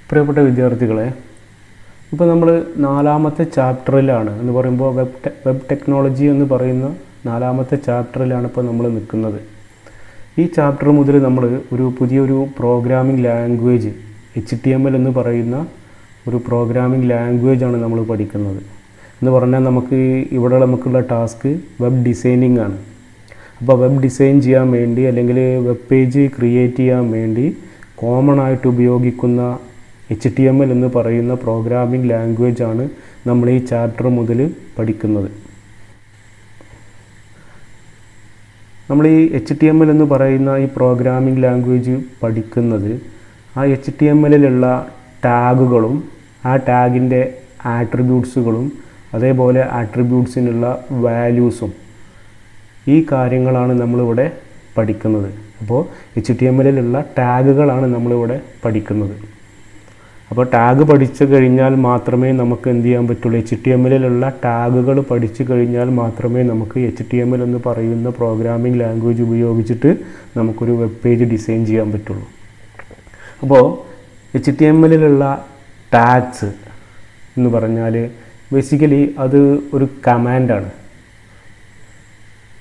പ്രിയപ്പെട്ട വിദ്യാർത്ഥികളെ, ഇപ്പോൾ നമ്മൾ നാലാമത്തെ ചാപ്റ്ററിലാണ് എന്ന് പറയുമ്പോൾ വെബ് ടെക്നോളജി എന്ന് പറയുന്ന നാലാമത്തെ ചാപ്റ്ററിലാണ് ഇപ്പോൾ നമ്മൾ നിൽക്കുന്നത്. ഈ ചാപ്റ്റർ മുതൽ നമ്മൾ പുതിയൊരു പ്രോഗ്രാമിംഗ് ലാംഗ്വേജ് HTML എന്ന് പറയുന്ന ഒരു പ്രോഗ്രാമിംഗ് ലാംഗ്വേജാണ് നമ്മൾ പഠിക്കുന്നത്. എന്ന് പറഞ്ഞാൽ നമുക്കുള്ള ടാസ്ക് വെബ് ഡിസൈനിങ് ആണ്. അപ്പോൾ വെബ് ഡിസൈൻ ചെയ്യാൻ വേണ്ടി അല്ലെങ്കിൽ വെബ് പേജ് ക്രിയേറ്റ് ചെയ്യാൻ വേണ്ടി കോമൺ ആയിട്ട് ഉപയോഗിക്കുന്ന HTML എന്ന് പറയുന്ന പ്രോഗ്രാമിംഗ് ലാംഗ്വേജാണ് നമ്മൾ ഈ ചാപ്റ്റർ മുതൽ പഠിക്കുന്നത്. നമ്മൾ ഈ HTML എന്ന് പറയുന്ന ഈ പ്രോഗ്രാമിംഗ് ലാംഗ്വേജ് പഠിക്കുന്നത് ആ HTMLലുള്ള ടാഗുകളും ആ ടാഗിൻ്റെ ആട്രിബ്യൂട്ട്സുകളും അതേപോലെ ആട്രിബ്യൂട്ട്സിനുള്ള വാല്യൂസും ഈ കാര്യങ്ങളാണ് നമ്മളിവിടെ പഠിക്കുന്നത്. അപ്പോൾ HTMLലുള്ള ടാഗുകളാണ് നമ്മളിവിടെ പഠിക്കുന്നത്. അപ്പോൾ ടാഗ് പഠിച്ചു കഴിഞ്ഞാൽ മാത്രമേ നമുക്ക് എന്ത് ചെയ്യാൻ പറ്റുള്ളൂ, HTMLലുള്ള ടാഗുകൾ പഠിച്ചു കഴിഞ്ഞാൽ മാത്രമേ നമുക്ക് HTML എന്ന് പറയുന്ന പ്രോഗ്രാമിംഗ് ലാംഗ്വേജ് ഉപയോഗിച്ചിട്ട് നമുക്കൊരു വെബ് പേജ് ഡിസൈൻ ചെയ്യാൻ പറ്റുള്ളൂ. അപ്പോൾ HTMLലുള്ള ടാഗ്സ് എന്ന് പറഞ്ഞാൽ ബേസിക്കലി അത് ഒരു കമാൻഡാണ്.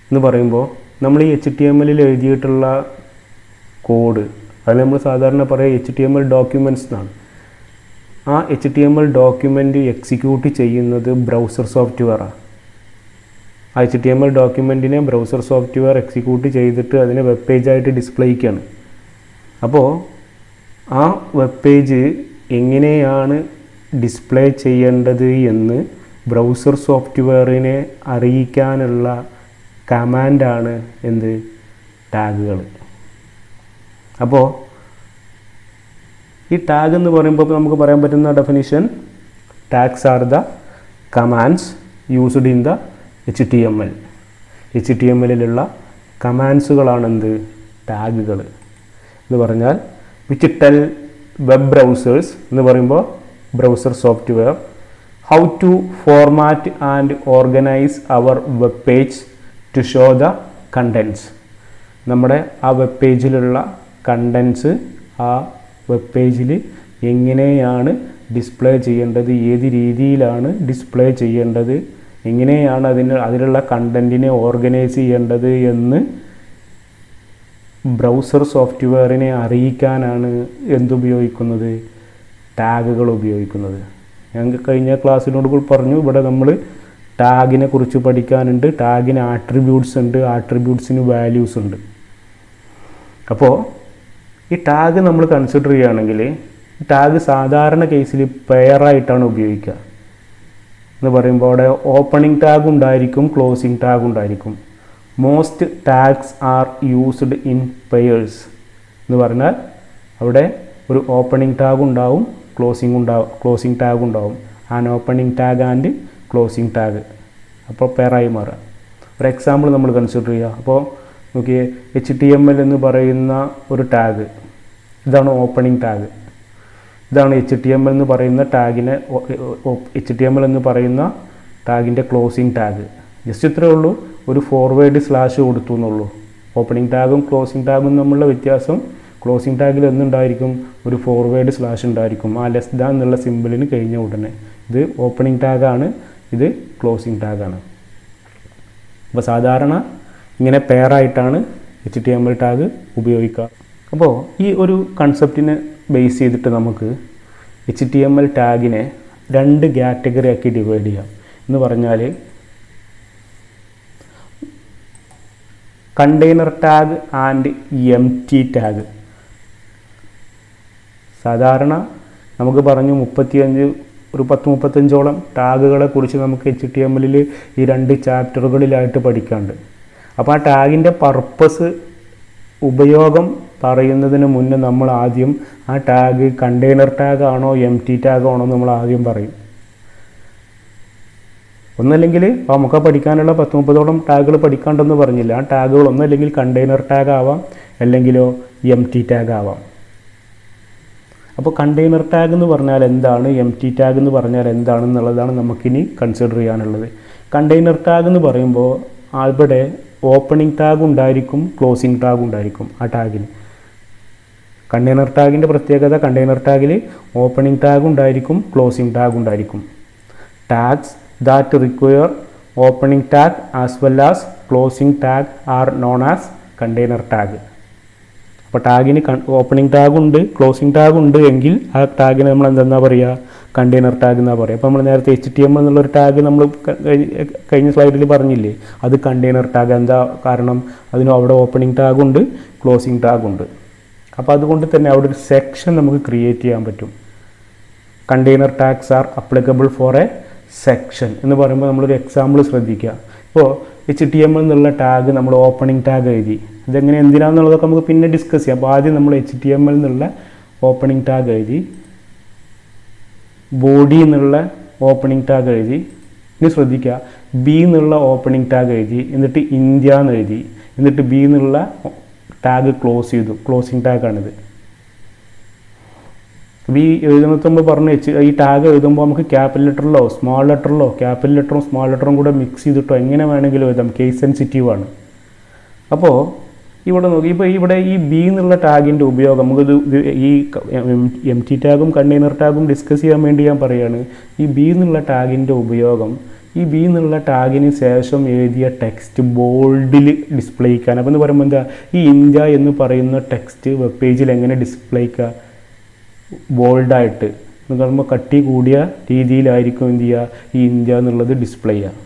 എന്ന് പറയുമ്പോൾ നമ്മൾ ഈ HTML എഴുതിയിട്ടുള്ള കോഡ് അത് നമ്മൾ സാധാരണ പറയുക HTML ഡോക്യുമെൻറ്റ്സ് എന്നാണ്. ആ HTML ഡോക്യുമെൻ്റ് എക്സിക്യൂട്ട് ചെയ്യുന്നത് ബ്രൗസർ സോഫ്റ്റ്വെയറാണ്. ആ HTML ഡോക്യുമെൻറ്റിനെ ബ്രൗസർ സോഫ്റ്റ്വെയർ എക്സിക്യൂട്ട് ചെയ്തിട്ട് അതിനെ വെബ് പേജായിട്ട് ഡിസ്പ്ലേയ്ക്കാണ്. അപ്പോൾ ആ വെബ് പേജ് എങ്ങനെയാണ് ഡിസ്പ്ലേ ചെയ്യേണ്ടത് എന്ന് ബ്രൗസർ സോഫ്റ്റ്വെയറിനെ അറിയിക്കാനുള്ള കമാൻഡാണ് ടാഗുകൾ. അപ്പോൾ ഈ ടാഗ് എന്ന് പറയുമ്പോൾ നമുക്ക് പറയാൻ പറ്റുന്ന definition, tags are the commands used in the HTML. HTMLലുള്ള കമാൻഡ്സുകളാണ് ടാഗുകൾ എന്ന് പറഞ്ഞാൽ. വിച്ച് ടെൽ വെബ് ബ്രൗസേഴ്സ് എന്ന് പറയുമ്പോൾ browser software how to format and organise our web page to show the contents. നമ്മുടെ ആ വെബ് പേജിലുള്ള കണ്ടൻസ് ആ വെബ് പേജിൽ എങ്ങനെയാണ് ഡിസ്പ്ലേ ചെയ്യേണ്ടത്, ഏത് രീതിയിലാണ് ഡിസ്പ്ലേ ചെയ്യേണ്ടത്, എങ്ങനെയാണ് അതിലുള്ള കണ്ടൻറ്റിനെ ഓർഗനൈസ് ചെയ്യേണ്ടത് എന്ന് ബ്രൗസർ സോഫ്റ്റ്വെയറിനെ അറിയിക്കാനാണ് എന്തുപയോഗിക്കുന്നത്, ടാഗുകൾ ഉപയോഗിക്കുന്നത്. ഞങ്ങൾക്ക് കഴിഞ്ഞ ക്ലാസ്സിനോട് പറഞ്ഞു ഇവിടെ നമ്മൾ ടാഗിനെ കുറിച്ച് പഠിക്കാനുണ്ട്. ടാഗിന് ആട്രിബ്യൂട്ട്സ് ഉണ്ട്, ആട്രിബ്യൂട്ട്സിന് വാല്യൂസ് ഉണ്ട്. അപ്പോൾ ഈ ടാഗ് നമ്മൾ കൺസിഡർ ചെയ്യുകയാണെങ്കിൽ ടാഗ് സാധാരണ കേസിൽ പെയറായിട്ടാണ് ഉപയോഗിക്കുക. എന്ന് പറയുമ്പോൾ അവിടെ ഓപ്പണിംഗ് ടാഗ് ഉണ്ടായിരിക്കും, ക്ലോസിംഗ് ടാഗ് ഉണ്ടായിരിക്കും. Most tags are used in pairs എന്ന് പറഞ്ഞാൽ അവിടെ ഒരു ഓപ്പണിംഗ് ടാഗ് ഉണ്ടാവും, ക്ലോസിംഗ് ടാഗ് ഉണ്ടാവും. An opening tag and closing tag അപ്പോൾ പെയറായി മാറുക. ഒരു എക്സാമ്പിൾ നമ്മൾ കൺസിഡർ ചെയ്യുക. അപ്പോൾ നോക്കിയേ, HTML എന്ന് പറയുന്ന ഒരു ടാഗ്, ഇതാണ് ഓപ്പണിംഗ് ടാഗ്. ഇതാണ് HTML എന്ന് പറയുന്ന ടാഗിനെ HTML എന്ന് പറയുന്ന ടാഗിൻ്റെ ക്ലോസിംഗ് ടാഗ്. ജസ്റ്റ് ഇത്രയേ ഉള്ളൂ, ഒരു ഫോർവേഡ് സ്ലാഷ് കൊടുത്തു എന്നുള്ളൂ. ഓപ്പണിംഗ് ടാഗും ക്ലോസിംഗ് ടാഗും തമ്മിലുള്ള വ്യത്യാസം, ക്ലോസിംഗ് ടാഗിൽ എന്തുണ്ടായിരിക്കും, ഒരു ഫോർവേഡ് സ്ലാഷ് ഉണ്ടായിരിക്കും. ആ ലെസ് ദാൻ എന്നുള്ള സിമ്പിളിന് കഴിഞ്ഞ ഉടനെ ഇത് ഓപ്പണിംഗ് ടാഗാണ്, ഇത് ക്ലോസിംഗ് ടാഗാണ്. അപ്പോൾ സാധാരണ ഇങ്ങനെ പെയറായിട്ടാണ് HTML ടാഗ് ഉപയോഗിക്കുക. അപ്പോൾ ഈ ഒരു കൺസെപ്റ്റിനെ ബേസ് ചെയ്തിട്ട് നമുക്ക് HTML ടാഗിനെ 2 കാറ്റഗറി ആക്കി ഡിവൈഡ് ചെയ്യാം. എന്ന് പറഞ്ഞാൽ container tag and empty tag. സാധാരണ നമുക്ക് പറഞ്ഞു 10-35ഓളം ടാഗുകളെ കുറിച്ച് നമുക്ക് HTML ഈ 2 ചാപ്റ്ററുകളിലായിട്ട് പഠിക്കാനുണ്ട്. അപ്പോൾ ആ ടാഗിൻ്റെ പർപ്പസ്, ഉപയോഗം പറയുന്നതിന് മുന്നേ നമ്മൾ ആദ്യം ആ ടാഗ് കണ്ടെയ്നർ ടാഗ് ആണോ എംപ്റ്റി ടാഗ് ആണോ നമ്മൾ ആദ്യം പറയും. ഒന്നല്ലെങ്കിൽ നമുക്ക് പഠിക്കാനുള്ള 10-30ഓളം ടാഗുകൾ പഠിക്കാണ്ടെന്ന് പറഞ്ഞില്ല. ആ ടാഗുകൾ ഒന്നല്ലെങ്കിൽ കണ്ടെയ്നർ ടാഗ് ആവാം, അല്ലെങ്കിലോ എംപ്റ്റി ടാഗ് ആവാം. അപ്പോൾ കണ്ടെയ്നർ ടാഗ് എന്ന് പറഞ്ഞാൽ എന്താണ്, എംപ്റ്റി ടാഗ് എന്ന് പറഞ്ഞാൽ എന്താണെന്നുള്ളതാണ് നമുക്കിനി കൺസിഡർ ചെയ്യാനുള്ളത്. കണ്ടെയ്നർ ടാഗ് എന്ന് പറയുമ്പോൾ അവിടെ ഓപ്പണിംഗ് ടാഗ് ഉണ്ടായിരിക്കും, ക്ലോസിംഗ് ടാഗ് ഉണ്ടായിരിക്കും. ആ ടാഗിന് കണ്ടെയ്നർ ടാഗിൻ്റെ പ്രത്യേകത, കണ്ടെയ്നർ ടാഗിൽ ഓപ്പണിംഗ് ടാഗ് ഉണ്ടായിരിക്കും, ക്ലോസിംഗ് ടാഗ് ഉണ്ടായിരിക്കും. Tags that require opening tag as well as closing tag are known as container tag. അപ്പോൾ ടാഗിന് ഓപ്പണിംഗ് ടാഗ് ഉണ്ട്, ക്ലോസിംഗ് ടാഗ് ഉണ്ട് എങ്കിൽ ആ ടാഗിന് നമ്മൾ എന്താ പറയുക, കണ്ടെയ്നർ ടാഗ് എന്നാണ് പറയുക. അപ്പോൾ നമ്മൾ നേരത്തെ HTML എന്നുള്ളൊരു ടാഗ് നമ്മൾ കഴിഞ്ഞ സ്ലൈഡിൽ പറഞ്ഞില്ലേ, അത് കണ്ടെയ്നർ ടാഗ്. എന്താ കാരണം? അതിന് അവിടെ ഓപ്പണിംഗ് ടാഗ് ഉണ്ട്, ക്ലോസിംഗ് ടാഗ് ഉണ്ട്. അപ്പോൾ അതുകൊണ്ട് തന്നെ അവിടെ ഒരു സെക്ഷൻ നമുക്ക് ക്രിയേറ്റ് ചെയ്യാൻ പറ്റും. Container tags R applicable four A section എന്ന് പറയുമ്പോൾ നമ്മളൊരു എക്സാമ്പിൾ ശ്രദ്ധിക്കുക. ഇപ്പോൾ HTML എന്നുള്ള ടാഗ് നമ്മൾ ഓപ്പണിംഗ് ടാഗ് എഴുതി. ഇതെങ്ങനെ എന്തിനാണെന്നുള്ളതൊക്കെ നമുക്ക് പിന്നെ ഡിസ്കസ് ചെയ്യാം. അപ്പോൾ ആദ്യം നമ്മൾ HTML എന്നുള്ള ഓപ്പണിംഗ് ടാഗ് എഴുതി, ബോഡി എന്നുള്ള ഓപ്പണിംഗ് ടാഗ് എഴുതി. ഇനി ശ്രദ്ധിക്കുക, ബി എന്നുള്ള ഓപ്പണിംഗ് ടാഗ് എഴുതി, എന്നിട്ട് ഇന്ത്യ എന്ന് എഴുതി, എന്നിട്ട് ബി എന്നുള്ള ടാഗ് ക്ലോസ് ചെയ്തു. ക്ലോസിംഗ് ടാഗാണിത്. ഈ എഴുതുമ്പോൾ പറഞ്ഞു ഈ ടാഗ് എഴുതുമ്പോൾ നമുക്ക് ക്യാപിറ്റൽ ലെറ്ററിലോ സ്മോൾ ലെറ്ററിലോ, ക്യാപിറ്റൽ ലെറ്ററും സ്മോൾ ലെറ്ററും കൂടെ മിക്സ് ചെയ്തിട്ടോ എങ്ങനെ വേണമെങ്കിലും എഴുതാം. കേസ് സെൻസിറ്റീവാണ്. അപ്പോൾ ഇവിടെ നോക്കി, ഇപ്പോൾ ഇവിടെ ഈ ബി എന്നുള്ള ടാഗിൻ്റെ ഉപയോഗം നമുക്കിത് ഈ empty ടാഗും കണ്ടെയ്നർ ടാഗും ഡിസ്കസ് ചെയ്യാൻ വേണ്ടി ഞാൻ പറയുകയാണ്. ഈ ബി എന്നുള്ള ടാഗിൻ്റെ ഉപയോഗം ഈ ബി എന്നുള്ള ടാഗിന് ശേഷം എഴുതിയ ടെക്സ്റ്റ് ബോൾഡിൽ ഡിസ്പ്ലേ ചെയ്യാൻ. അപ്പോൾ എന്ന് പറയുമ്പോൾ എന്താ, ഈ ഇന്ത്യ എന്ന് പറയുന്ന ടെക്സ്റ്റ് വെബ് പേജിൽ എങ്ങനെ ഡിസ്പ്ലേ ചെയ്യുക, ബോൾഡായിട്ട് എന്ന് പറയുമ്പോൾ കട്ടി കൂടിയ രീതിയിലായിരിക്കും എന്ത് ചെയ്യുക, ഈ ഇന്ത്യ എന്നുള്ളത് ഡിസ്പ്ലേ ചെയ്യുക.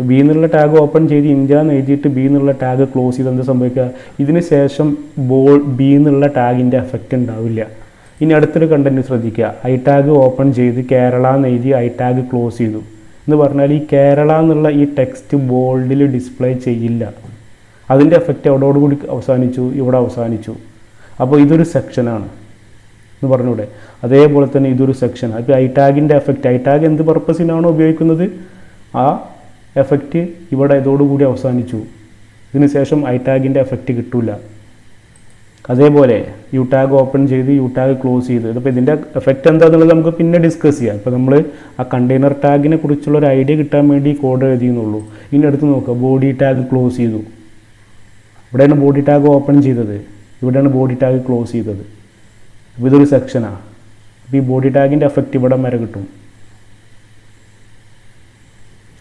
ബി എന്നുള്ള ടാഗ് ഓപ്പൺ ചെയ്ത് ഇന്ത്യ എന്ന് എഴുതിയിട്ട് ബി എന്നുള്ള ടാഗ് ക്ലോസ് ചെയ്ത് എന്താ സംഭവിക്കുക, ഇതിന് ശേഷം ബി എന്നുള്ള ടാഗിൻ്റെ എഫക്റ്റ് ഉണ്ടാവില്ല. ഇനി അടുത്തൊരു കണ്ടന്റ് ശ്രദ്ധിക്കുക, ഐ ടാഗ് ഓപ്പൺ ചെയ്ത് കേരള എന്ന് എഴുതി ഐ ടാഗ് ക്ലോസ് ചെയ്തു എന്ന് പറഞ്ഞാൽ ഈ കേരള എന്നുള്ള ഈ ടെക്സ്റ്റ് ബോൾഡിൽ ഡിസ്പ്ലേ ചെയ്യില്ല. അതിൻ്റെ എഫക്റ്റ് എവിടോടുകൂടി അവസാനിച്ചു, ഇവിടെ അവസാനിച്ചു. അപ്പോൾ ഇതൊരു സെക്ഷനാണ് എന്ന് പറഞ്ഞൂടെ. അതേപോലെ തന്നെ ഇതൊരു സെക്ഷനാണ്. അപ്പോൾ ഐ ടാഗിൻ്റെ എഫക്റ്റ്, ഐ ടാഗ് എന്ത് പർപ്പസിനാണോ ഉപയോഗിക്കുന്നത് ആ എഫക്റ്റ് ഇവിടെ ഇതോടുകൂടി അവസാനിച്ചു. ഇതിന് ശേഷം ഐ ടാഗിൻ്റെ എഫക്റ്റ് കിട്ടില്ല. അതേപോലെ യു ടാഗ് ഓപ്പൺ ചെയ്ത് യു ടാഗ് ക്ലോസ് ചെയ്ത്, അപ്പോൾ ഇതിൻ്റെ എഫക്റ്റ് എന്താണെന്നുള്ളത് നമുക്ക് പിന്നെ ഡിസ്കസ് ചെയ്യാം. ഇപ്പോൾ നമ്മൾ ആ കണ്ടെയ്നർ ടാഗിനെ കുറിച്ചുള്ള ഒരു ഐഡിയ കിട്ടാൻ വേണ്ടി കോഡ് എഴുതിയെന്നുള്ളൂ. ഇനി അടുത്ത് നോക്കുക, ബോഡി ടാഗ് ക്ലോസ് ചെയ്തു. ഇവിടെയാണ് ബോഡി ടാഗ് ഓപ്പൺ ചെയ്തത്, ഇവിടെയാണ് ബോഡി ടാഗ് ക്ലോസ് ചെയ്തത്. അപ്പോൾ ഇതൊരു സെക്ഷനാണ്. അപ്പോൾ ഈ ബോഡി ടാഗിൻ്റെ എഫക്റ്റ് ഇവിടെ വരെ കിട്ടും.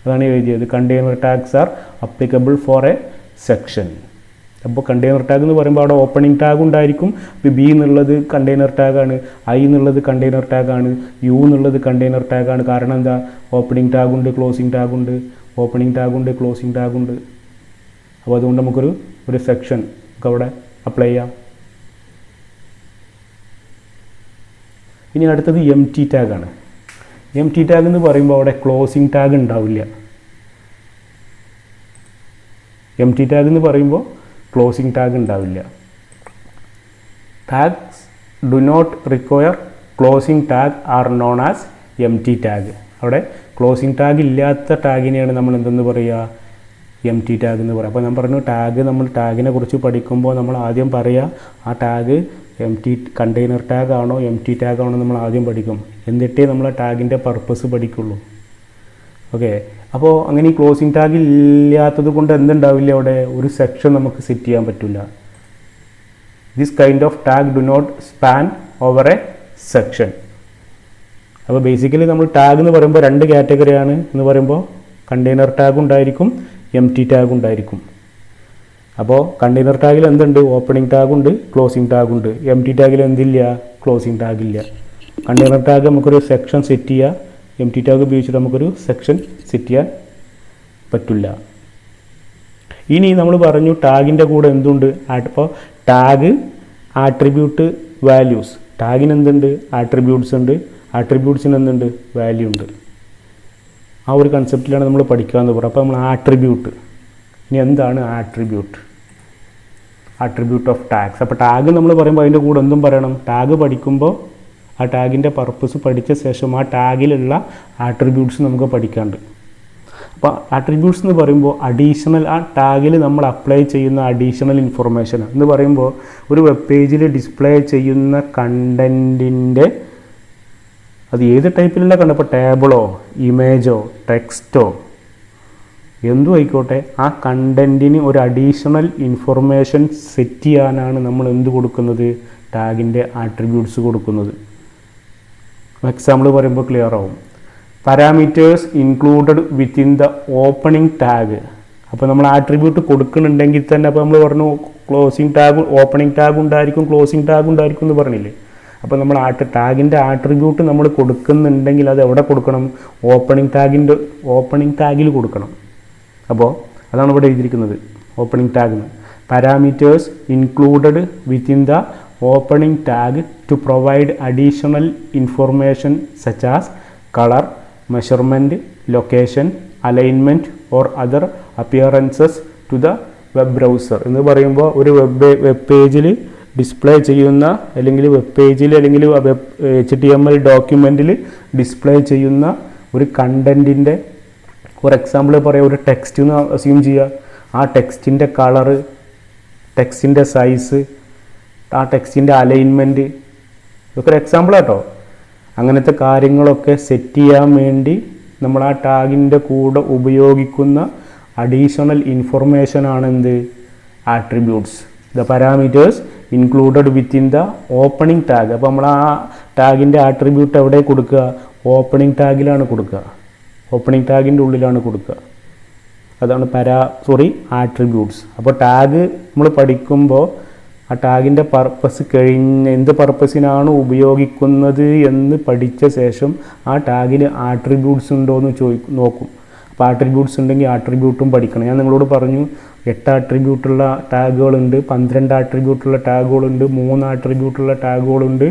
അതാണ് എഴുതിയത്, container tags R applicable four A section. അപ്പോൾ കണ്ടെയ്നർ ടാഗ് എന്ന് പറയുമ്പോൾ അവിടെ ഓപ്പണിംഗ് ടാഗ് ഉണ്ടായിരിക്കും. ഇപ്പോൾ ബി എന്നുള്ളത് കണ്ടെയ്നർ ടാഗാണ്, ഐ എന്നുള്ളത് കണ്ടെയ്നർ ടാഗാണ്, യു എന്നുള്ളത് കണ്ടെയ്നർ ടാഗാണ്. കാരണം എന്താ, ഓപ്പണിംഗ് ടാഗുണ്ട്, ക്ലോസിംഗ് ടാഗുണ്ട്, ഓപ്പണിംഗ് ടാഗുണ്ട്, ക്ലോസിംഗ് ടാഗുണ്ട്. അപ്പോൾ അതുകൊണ്ട് നമുക്കൊരു സെക്ഷൻ ഒക്കെ അവിടെ അപ്ലൈ ചെയ്യാം. ഇനി അടുത്തത് empty ടാഗാണ്. empty ടാഗ് എന്ന് പറയുമ്പോൾ അവിടെ ക്ലോസിംഗ് ടാഗ് ഉണ്ടാവില്ല. empty ടാഗ് എന്ന് പറയുമ്പോൾ ക്ലോസിംഗ് ടാഗ് ഉണ്ടാവില്ല. Tags do not require closing tag are known as empty tag. അവിടെ ക്ലോസിംഗ് ടാഗ് ഇല്ലാത്ത ടാഗിനെയാണ് നമ്മൾ എന്തെന്ന് പറയുക, empty ടാഗ് എന്ന് പറയുക. അപ്പോൾ ഞാൻ പറഞ്ഞു, നമ്മൾ ടാഗിനെ കുറിച്ച് പഠിക്കുമ്പോൾ നമ്മൾ ആദ്യം പറയുക ആ ടാഗ് കണ്ടെയ്നർ ടാഗ് ആണോ empty ടാഗ് ആണോ നമ്മൾ ആദ്യം പഠിക്കും. എന്നിട്ടേ നമ്മൾ ആ ടാഗിൻ്റെ പർപ്പസ് പഠിക്കുള്ളൂ. ഓക്കെ. അപ്പോൾ അങ്ങനെ ഈ ക്ലോസിംഗ് ടാഗ് ഇല്ലാത്തത് കൊണ്ട് എന്തുണ്ടാവില്ല, അവിടെ ഒരു സെക്ഷൻ നമുക്ക് സെറ്റ് ചെയ്യാൻ പറ്റില്ല. This kind of tag do not span over a section. അപ്പോൾ ബേസിക്കലി നമ്മൾ ടാഗ് എന്ന് പറയുമ്പോൾ രണ്ട് കാറ്റഗറിയാണ് എന്ന് പറയുമ്പോൾ കണ്ടെയ്നർ ടാഗ് ഉണ്ടായിരിക്കും, empty ടാഗ് ഉണ്ടായിരിക്കും. അപ്പോൾ കണ്ടെയ്നർ ടാഗിൽ എന്തുണ്ട്, ഓപ്പണിംഗ് ടാഗുണ്ട്, ക്ലോസിംഗ് ടാഗുണ്ട്. empty ടാഗിൽ എന്തില്ല, ക്ലോസിംഗ് ടാഗില്ല. കണ്ടെയ്നർ ടാഗ് നമുക്കൊരു സെക്ഷൻ സെറ്റ് ചെയ്യാം, empty ടാഗ് ഉപയോഗിച്ചിട്ട് നമുക്കൊരു സെക്ഷൻ സെറ്റ് ചെയ്യാൻ പറ്റില്ല. ഇനി നമ്മൾ പറഞ്ഞു ടാഗിൻ്റെ കൂടെ എന്തുണ്ട്, അപ്പോൾ ടാഗ് ആട്രിബ്യൂട്ട് വാല്യൂസ്. ടാഗിന് എന്തുണ്ട്, ആട്രിബ്യൂട്ട്സ് ഉണ്ട്, ആട്രിബ്യൂട്ട്സിന് എന്തുണ്ട്, വാല്യൂ ഉണ്ട്. ആ ഒരു കൺസെപ്റ്റിലാണ് നമ്മൾ പഠിക്കാമെന്ന് പറയുക. അപ്പോൾ നമ്മൾ ആട്രിബ്യൂട്ട്, ഇനി എന്താണ് ആട്രിബ്യൂട്ട്, ആട്രിബ്യൂട്ട് ഓഫ് ടാഗ്സ്. അപ്പോൾ ടാഗ് നമ്മൾ പറയുമ്പോൾ അതിൻ്റെ കൂടെ എന്തും പറയണം. ടാഗ് പഠിക്കുമ്പോൾ ആ ടാഗിൻ്റെ പർപ്പസ് പഠിച്ച ശേഷം ആ ടാഗിലുള്ള ആട്രിബ്യൂട്ട്സ് നമുക്ക് പഠിക്കാണ്ട്. അപ്പോൾ ആട്രിബ്യൂട്ട്സ് എന്ന് പറയുമ്പോൾ അഡീഷണൽ, ആ ടാഗിൽ നമ്മൾ അപ്ലൈ ചെയ്യുന്ന അഡീഷണൽ ഇൻഫർമേഷൻ എന്ന് പറയുമ്പോൾ ഒരു വെബ് പേജിൽ ഡിസ്പ്ലേ ചെയ്യുന്ന കണ്ടൻറ്റിൻ്റെ അത് ഏത് ടൈപ്പിലുള്ള കണ്ടപ്പോൾ ടേബിളോ ഇമേജോ ടെക്സ്റ്റോ എന്തും ആയിക്കോട്ടെ ആ കണ്ടൻറ്റിന് ഒരു അഡീഷണൽ ഇൻഫർമേഷൻ സെറ്റ് ചെയ്യാനാണ് നമ്മൾ എന്ത് കൊടുക്കുന്നത്, ടാഗിൻ്റെ ആട്രിബ്യൂട്ട്സ് കൊടുക്കുന്നത്. എക്സാമ്പിൾ പറയുമ്പോൾ ക്ലിയർ ആവും. Parameters included within the opening tag. അപ്പോൾ നമ്മൾ ആട്രിബ്യൂട്ട് കൊടുക്കുന്നുണ്ടെങ്കിൽ തന്നെ, അപ്പോൾ നമ്മൾ പറഞ്ഞു ക്ലോസിംഗ് ടാഗ്, ഓപ്പണിംഗ് ടാഗ് ഉണ്ടായിരിക്കും, ക്ലോസിംഗ് ടാഗ് ഉണ്ടായിരിക്കും എന്ന് പറഞ്ഞില്ലേ. അപ്പോൾ നമ്മൾ ടാഗിൻ്റെ ആട്രിബ്യൂട്ട് നമ്മൾ കൊടുക്കുന്നുണ്ടെങ്കിൽ അത് എവിടെ കൊടുക്കണം, ഓപ്പണിംഗ് ടാഗിൽ കൊടുക്കണം. അപ്പോൾ അതാണ് ഇവിടെ എഴുതിയിരിക്കുന്നത് opening tag. Parameters included within the opening tag to provide additional information such as colour, measurement, location, alignment or other appearances to the web browser എന്ന് പറയുമ്പോൾ ഒരു വെബ് പേജിൽ ഡിസ്പ്ലേ ചെയ്യുന്ന, അല്ലെങ്കിൽ വെബ് പേജിൽ അല്ലെങ്കിൽ വെബ് HTML ഡോക്യുമെൻറ്റിൽ ഡിസ്പ്ലേ ചെയ്യുന്ന ഒരു കണ്ടൻറ്റിൻ്റെ ഫോർ എക്സാമ്പിൾ പറയാം, ഒരു ടെക്സ്റ്റ് എന്ന് അസ്യൂം ചെയ്യുക. ആ ടെക്സ്റ്റിൻ്റെ കളറ്, ടെക്സ്റ്റിൻ്റെ സൈസ്, ആ ടെക്സ്റ്റിൻ്റെ അലൈൻമെൻറ്റ്, ഇതൊക്കെ ഒരു എക്സാമ്പിൾ കേട്ടോ. അങ്ങനത്തെ കാര്യങ്ങളൊക്കെ സെറ്റ് ചെയ്യാൻ വേണ്ടി നമ്മൾ ആ ടാഗിൻ്റെ കൂടെ ഉപയോഗിക്കുന്ന അഡീഷണൽ ഇൻഫർമേഷൻ ആണ് എന്ത്, attributes. The parameters included within the opening tag. അപ്പോൾ നമ്മൾ ആ ടാഗിൻ്റെ ആട്രിബ്യൂട്ട് എവിടെ കൊടുക്കുക, ഓപ്പണിംഗ് ടാഗിലാണ് കൊടുക്കുക, ഓപ്പണിംഗ് ടാഗിൻ്റെ ഉള്ളിലാണ് കൊടുക്കുക. അതാണ് ആട്രിബ്യൂട്ട്സ്. അപ്പോൾ ടാഗ് നമ്മൾ പഠിക്കുമ്പോൾ ആ ടാഗിൻ്റെ പർപ്പസ് എന്ത് പർപ്പസിനാണ് ഉപയോഗിക്കുന്നത് എന്ന് പഠിച്ച ശേഷം ആ ടാഗിന് ആട്രിബ്യൂട്ട്സ് ഉണ്ടോ എന്ന് നോക്കും. അപ്പോൾ ആട്രിബ്യൂട്ട്സ് ഉണ്ടെങ്കിൽ ആട്രിബ്യൂട്ടും പഠിക്കണം. ഞാൻ നിങ്ങളോട് പറഞ്ഞു 8 ആട്രിബ്യൂട്ടുള്ള ടാഗുകളുണ്ട്, 12 ആട്രിബ്യൂട്ടുള്ള ടാഗുകളുണ്ട്, 3 ആട്രിബ്യൂട്ടുള്ള ടാഗുകളുണ്ട്,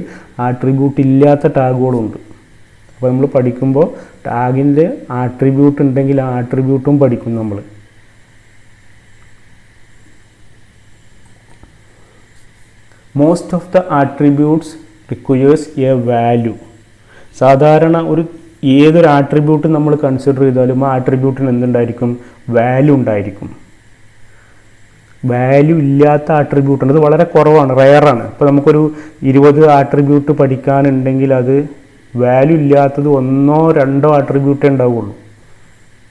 ആട്രിബ്യൂട്ട് ഇല്ലാത്ത ടാഗുകളുണ്ട്. അപ്പോൾ നമ്മൾ പഠിക്കുമ്പോൾ ടാഗിൻ്റെ ആട്രിബ്യൂട്ട് ഉണ്ടെങ്കിൽ ആ ആട്രിബ്യൂട്ടും പഠിക്കും നമ്മൾ. Most of the attributes requires A value. സാധാരണ ഏതൊരു ആട്രിബ്യൂട്ട് നമ്മൾ കൺസിഡർ ചെയ്താലും ആ ആട്രിബ്യൂട്ടിന് എന്തുണ്ടായിരിക്കും, വാല്യൂ ഉണ്ടായിരിക്കും. വാല്യൂ ഇല്ലാത്ത ആട്രിബ്യൂട്ട് ഉണ്ട്, അത് വളരെ കുറവാണ്, റെയറാണ്. ഇപ്പോൾ നമുക്കൊരു 20 ആട്രിബ്യൂട്ട് പഠിക്കാനുണ്ടെങ്കിൽ അത് വാല്യൂ ഇല്ലാത്തത് 1 or 2 ആട്രിബ്യൂട്ടേ ഉണ്ടാവുള്ളൂ,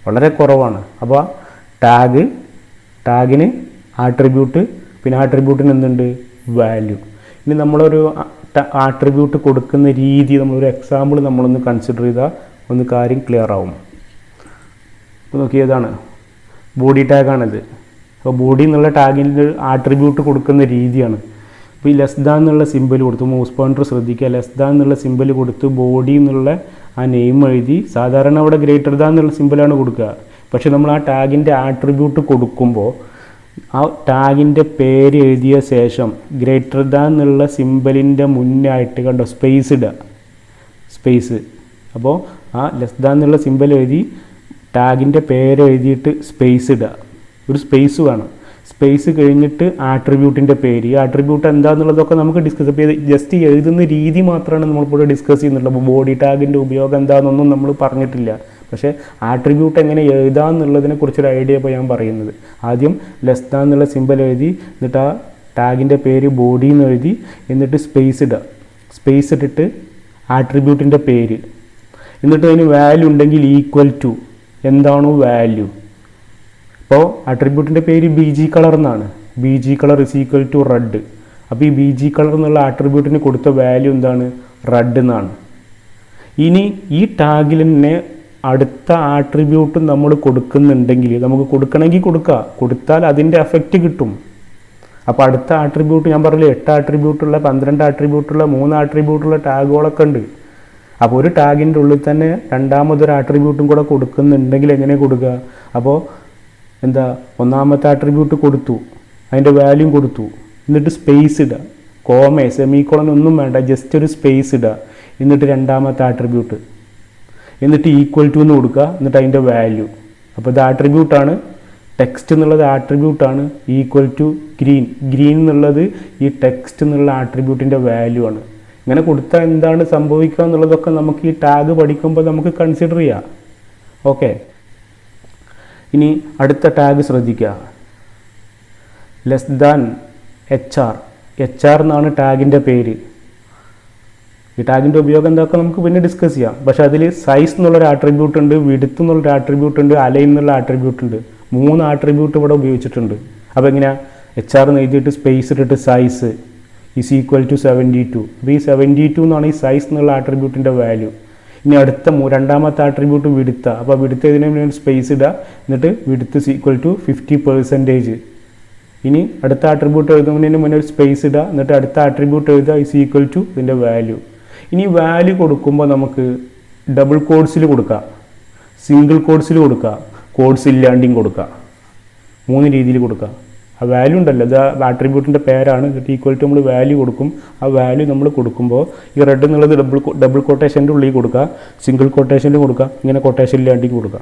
വളരെ കുറവാണ്. അപ്പോൾ ടാഗിന് ആട്രിബ്യൂട്ട്, പിന്നെ ആട്രിബ്യൂട്ടിന് എന്തുണ്ട്, വാല്യൂ. ഇനി നമ്മളൊരു ആട്രിബ്യൂട്ട് കൊടുക്കുന്ന രീതി, നമ്മളൊരു എക്സാമ്പിൾ നമ്മളൊന്ന് കൺസിഡർ ചെയ്താൽ ഒന്ന് കാര്യം ക്ലിയർ ആവും. ഇപ്പോൾ നോക്കിയതാണ് ബോഡി ടാഗാണിത്. അപ്പോൾ ബോഡി എന്നുള്ള ടാഗിൻ്റെ ആട്രിബ്യൂട്ട് കൊടുക്കുന്ന രീതിയാണ്. അപ്പോൾ ഈ ലെസ് ദാൻ എന്നുള്ള സിമ്പിൾ കൊടുത്ത്, മൗസ് പോയിൻ്റർ ശ്രദ്ധിക്കുക, ലെസ് ദാൻ എന്നുള്ള സിമ്പിൾ കൊടുത്ത് ബോഡി എന്നുള്ള ആ നെയിം എഴുതി, സാധാരണ അവിടെ ഗ്രേറ്റർ ദാൻ എന്നുള്ള സിമ്പിളാണ് കൊടുക്കുക. പക്ഷേ നമ്മൾ ആ ടാഗിൻ്റെ ആട്രിബ്യൂട്ട് കൊടുക്കുമ്പോൾ ആ ടാഗിൻ്റെ പേര് എഴുതിയ ശേഷം ഗ്രേറ്റർ ദാൻ എന്നുള്ള സിമ്പിളിൻ്റെ മുന്നായിട്ട് കണ്ടോ സ്പേസ് ഇടുക, സ്പേസ്. അപ്പോൾ ആ ലെസ് ദാൻ എന്നുള്ള സിമ്പിൾ എഴുതി ടാഗിൻ്റെ പേര് എഴുതിയിട്ട് സ്പേസ് ഇടുക, ഒരു സ്പേസ് വേണം. സ്പേസ് കഴിഞ്ഞിട്ട് ആട്രിബ്യൂട്ടിൻ്റെ പേര്, ഈ ആട്രിബ്യൂട്ട് എന്താണെന്നുള്ളതൊക്കെ നമുക്ക് ഡിസ്കസ് ചെയ്ത് ജസ്റ്റ് എഴുതുന്ന രീതി മാത്രമാണ് നമ്മളിപ്പോൾ ഡിസ്കസ് ചെയ്യുന്നുള്ളത്. അപ്പോൾ ബോഡി ടാഗിൻ്റെ ഉപയോഗം എന്താണെന്നൊന്നും നമ്മൾ പറഞ്ഞിട്ടില്ല. പക്ഷേ ആട്രിബ്യൂട്ട് എങ്ങനെ എഴുതാമെന്നുള്ളതിനെ കുറിച്ചൊരു ഐഡിയ ഇപ്പോൾ ഞാൻ പറയുന്നത്. ആദ്യം ലെസ് ദാൻ എന്നുള്ള സിമ്പിൾ എഴുതി, എന്നിട്ട് ആ ടാഗിൻ്റെ പേര് ബോഡി എന്ന് എഴുതി, എന്നിട്ട് സ്പേസ് ഇടുക, സ്പേസ് ഇട്ടിട്ട് ആട്രിബ്യൂട്ടിൻ്റെ പേര്, എന്നിട്ട് അതിന് വാല്യൂ ഉണ്ടെങ്കിൽ ഈക്വൽ ടു എന്താണോ വാല്യൂ. അപ്പോൾ ആട്രിബ്യൂട്ടിൻ്റെ പേര് BG കളർ എന്നാണ്, BG colour is equal to red. അപ്പോൾ ഈ BG കളർ എന്നുള്ള ആട്രിബ്യൂട്ടിന് കൊടുത്ത വാല്യൂ എന്താണ്, റെഡ് എന്നാണ്. ഇനി ഈ ടാഗിൽ തന്നെ അടുത്ത ആട്രിബ്യൂട്ട് നമ്മൾ കൊടുക്കുന്നുണ്ടെങ്കിൽ, നമുക്ക് കൊടുക്കണമെങ്കിൽ കൊടുത്താൽ അതിൻ്റെ എഫക്റ്റ് കിട്ടും. അപ്പോൾ അടുത്ത ആട്രിബ്യൂട്ട് ഞാൻ പറഞ്ഞില്ലേ 8 ആട്രിബ്യൂട്ടുള്ള, 12 ആട്രിബ്യൂട്ടുള്ള, 3 ആട്രിബ്യൂട്ടുള്ള ടാഗുകളൊക്കെ ഉണ്ട്. അപ്പോൾ ഒരു ടാഗിൻ്റെ ഉള്ളിൽ തന്നെ രണ്ടാമതൊരു ആട്രിബ്യൂട്ടും കൂടെ കൊടുക്കുന്നുണ്ടെങ്കിൽ എങ്ങനെ കൊടുക്കുക, അപ്പോൾ എന്താ, ഒന്നാമത്തെ ആട്രിബ്യൂട്ട് കൊടുത്തു, അതിൻ്റെ വാല്യൂ കൊടുത്തു, എന്നിട്ട് സ്പേസ് ഇടുക, സെമിക്കോളൻ ഒന്നും വേണ്ട, ജസ്റ്റ് ഒരു സ്പേസ് ഇടുക, എന്നിട്ട് രണ്ടാമത്തെ ആട്രിബ്യൂട്ട്, എന്നിട്ട് ഈക്വൽ ടു എന്ന് കൊടുക്കുക, എന്നിട്ട് അതിൻ്റെ വാല്യൂ. അപ്പോൾ ഇത് ആട്രിബ്യൂട്ടാണ്, ടെക്സ്റ്റ് എന്നുള്ളത് ആട്രിബ്യൂട്ടാണ്, ഈക്വൽ ടു ഗ്രീൻ എന്നുള്ളത് ഈ ടെക്സ്റ്റ് എന്നുള്ള ആട്രിബ്യൂട്ടിൻ്റെ വാല്യൂ ആണ്. ഇങ്ങനെ കൊടുത്താൽ എന്താണ് സംഭവിക്കുക എന്നുള്ളതൊക്കെ നമുക്ക് ഈ ടാഗ് പഠിക്കുമ്പോൾ നമുക്ക് കൺസിഡർ ചെയ്യാം. ഓക്കെ, ഇനി അടുത്ത ടാഗ് ശ്രദ്ധിക്കുക, ലെസ് ദാൻ HR എന്നാണ് ടാഗിൻ്റെ പേര്. ഈ ടാഗിൻ്റെ ഉപയോഗം എന്താക്കുക നമുക്ക് പിന്നെ ഡിസ്കസ് ചെയ്യാം. പക്ഷേ അതിൽ സൈസ് എന്നുള്ളൊരു ആട്രിബ്യൂട്ട് ഉണ്ട്, വിഡ്ത്ത് എന്നുള്ളൊരു ആട്രിബ്യൂട്ട് ഉണ്ട്, അലൈൻ എന്നുള്ള ആട്രിബ്യൂട്ട് ഉണ്ട്. 3 ആട്രിബ്യൂട്ട് ഇവിടെ ഉപയോഗിച്ചിട്ടുണ്ട്. അപ്പോൾ എങ്ങനെയാണ് HR എന്ന് എഴുതിയിട്ട് സ്പേസ് ഇട്ടിട്ട് സൈസ് ഈസ് ഈക്വൽ ടു 72. അപ്പോൾ ഈ 72 എന്നാണ് ഈ സൈസ് എന്നുള്ള ആട്രിബ്യൂട്ടിൻ്റെ വാല്യൂ. ഇനി അടുത്ത രണ്ടാമത്തെ ആട്രിബ്യൂട്ട് വിഡ്ത്ത. അപ്പോൾ വിഡ്ത്ത് ഇതിന് വേണ്ടി സ്പേസ് ഇടുക, എന്നിട്ട് വിഡ്ത്ത് ഈസ് ഈക്വൽ ടു 50%. ഇനി അടുത്ത ആട്രിബ്യൂട്ട് എഴുതുന്നതിന് മുന്നേ ഒരു സ്പേസ് ഇടുക, എന്നിട്ട് അടുത്ത ആട്രിബ്യൂട്ട് എഴുതുക ഈസ് ഈക്വൽ ടു ഇതിൻ്റെ വാല്യൂ. ഇനി വാല്യൂ കൊടുക്കുമ്പോൾ നമുക്ക് ഡബിൾ കോഡ്സിൽ കൊടുക്കുക, സിംഗിൾ കോഡ്സിൽ കൊടുക്കുക, കോഡ്സ് ഇല്ലാണ്ടും കൊടുക്കുക. 3 രീതിയിൽ കൊടുക്കുക. ആ വാല്യൂ ഉണ്ടല്ലോ, ഇത് ആട്രിബ്യൂട്ടിൻ്റെ പേരാണ്. ഈക്വൽ ടു നമ്മൾ വാല്യൂ കൊടുക്കും. ആ വാല്യൂ നമ്മൾ കൊടുക്കുമ്പോൾ ഈ റെഡ് എന്നുള്ളത് ഡബിൾ കൊട്ടേഷൻ്റെ ഉള്ളിൽ കൊടുക്കുക, സിംഗിൾ കൊട്ടേഷനിൽ കൊടുക്കുക, ഇങ്ങനെ കൊട്ടേഷൻ ഇല്ലാണ്ടും കൊടുക്കുക.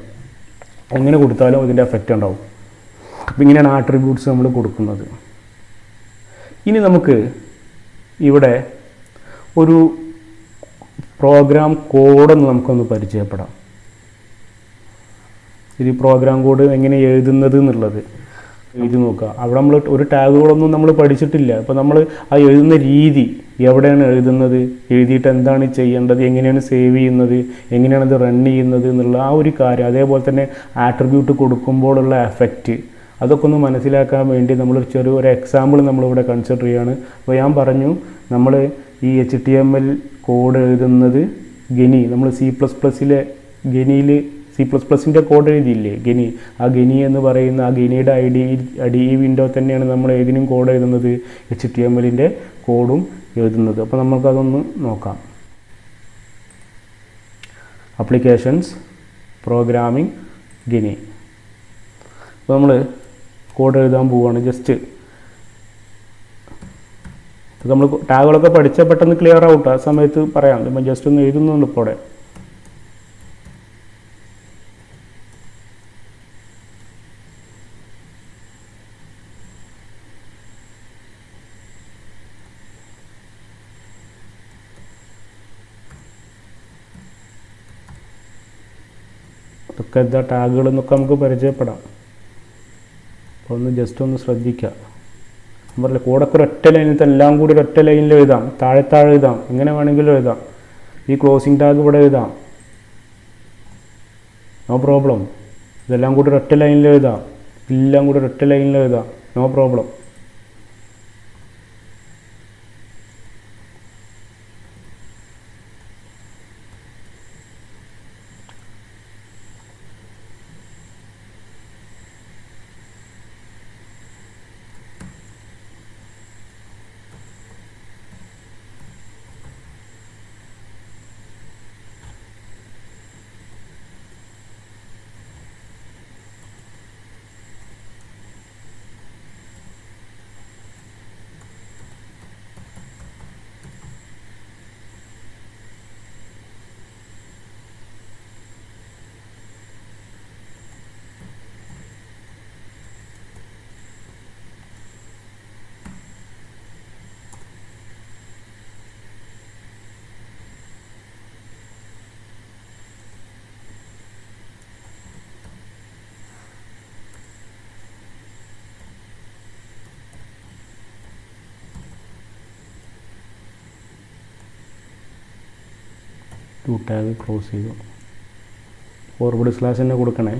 എങ്ങനെ കൊടുത്താലും ഇതിൻ്റെ എഫക്റ്റ് ഉണ്ടാവും. അപ്പം ഇങ്ങനെയാണ് ആട്രിബ്യൂട്ട്സ് നമ്മൾ കൊടുക്കുന്നത്. ഇനി നമുക്ക് ഇവിടെ ഒരു പ്രോഗ്രാം കോഡൊന്ന് നമുക്കൊന്ന് പരിചയപ്പെടാം. ഇത് പ്രോഗ്രാം കോഡ് എങ്ങനെ എഴുതുന്നത് എന്നുള്ളത് എഴുതി നോക്കുക. അവിടെ നമ്മൾ ഒരു ടാഗുകളൊന്നും നമ്മൾ പഠിച്ചിട്ടില്ല. അപ്പോൾ നമ്മൾ ആ എഴുതുന്ന രീതി, എവിടെയാണ് എഴുതുന്നത്, എഴുതിയിട്ട് എന്താണ് ചെയ്യേണ്ടത്, എങ്ങനെയാണ് സേവ് ചെയ്യുന്നത്, എങ്ങനെയാണ് ഇത് റൺ ചെയ്യുന്നത് എന്നുള്ള ആ ഒരു കാര്യം, അതേപോലെ തന്നെ ആട്രിബ്യൂട്ട് കൊടുക്കുമ്പോഴുള്ള എഫക്റ്റ്, അതൊക്കെ ഒന്ന് മനസ്സിലാക്കാൻ വേണ്ടി നമ്മൾ ഒരു എക്സാമ്പിൾ നമ്മളിവിടെ കൺസിഡർ ചെയ്യുകയാണ്. അപ്പോൾ ഞാൻ പറഞ്ഞു, നമ്മൾ ഈ HTML കോഡ് എഴുതുന്നത് ഗനി, നമ്മൾ C++ലെ ഗനിയിൽ C++ൻ്റെ കോഡ് എഴുതിയില്ലേ ഗനി, ആ ഗനി എന്ന് പറയുന്ന ആ ഗനിയുടെ ഈ വിൻഡോ തന്നെയാണ് നമ്മൾ ഏതിനും കോഡ് എഴുതുന്നത്, HTMLൻ്റെ കോഡും എഴുതുന്നത്. അപ്പോൾ നമുക്കതൊന്ന് നോക്കാം. ആപ്ലിക്കേഷൻസ്, പ്രോഗ്രാമിംഗ്, ഗനി. അപ്പോൾ നമ്മൾ കോഡ് എഴുതാൻ പോവുകയാണ്. ജസ്റ്റ് നമ്മൾ ടാഗുകളൊക്കെ പഠിച്ചാൽ പെട്ടെന്ന് ക്ലിയർ ഔട്ട്, ആ സമയത്ത് പറയാം. ഇപ്പം ജസ്റ്റ് ഒന്ന് എഴുതുന്നുണ്ട് ഇപ്പോൾ. ഇതൊക്കെ എന്താ ടാഗുകൾ എന്നൊക്കെ നമുക്ക് പരിചയപ്പെടാം. അപ്പോൾ ഒന്ന് ജസ്റ്റ് ഒന്ന് ശ്രദ്ധിക്കുക. പറഞ്ഞില്ല, കോഡൊക്കെ ഒരൊറ്റ ലൈനിൽ എല്ലാം കൂടി ഒരൊറ്റ ലൈനിൽ എഴുതാം, താഴെ എഴുതാം, എങ്ങനെ വേണമെങ്കിലും എഴുതാം. ഈ ക്ലോസിംഗ് ടാഗ് ഇവിടെ എഴുതാം, നോ പ്രോബ്ലം. ഇതെല്ലാം കൂടി ഒരൊറ്റ ലൈനിൽ എഴുതാം, എല്ലാം കൂടി ഒരൊറ്റ ലൈനിൽ എഴുതാം, നോ പ്രോബ്ലം. ടാഗ് ക്ലോസ് ചെയ്തു. ഫോർവേഡ് സ്ലാഷ് തന്നെ കൊടുക്കണേ.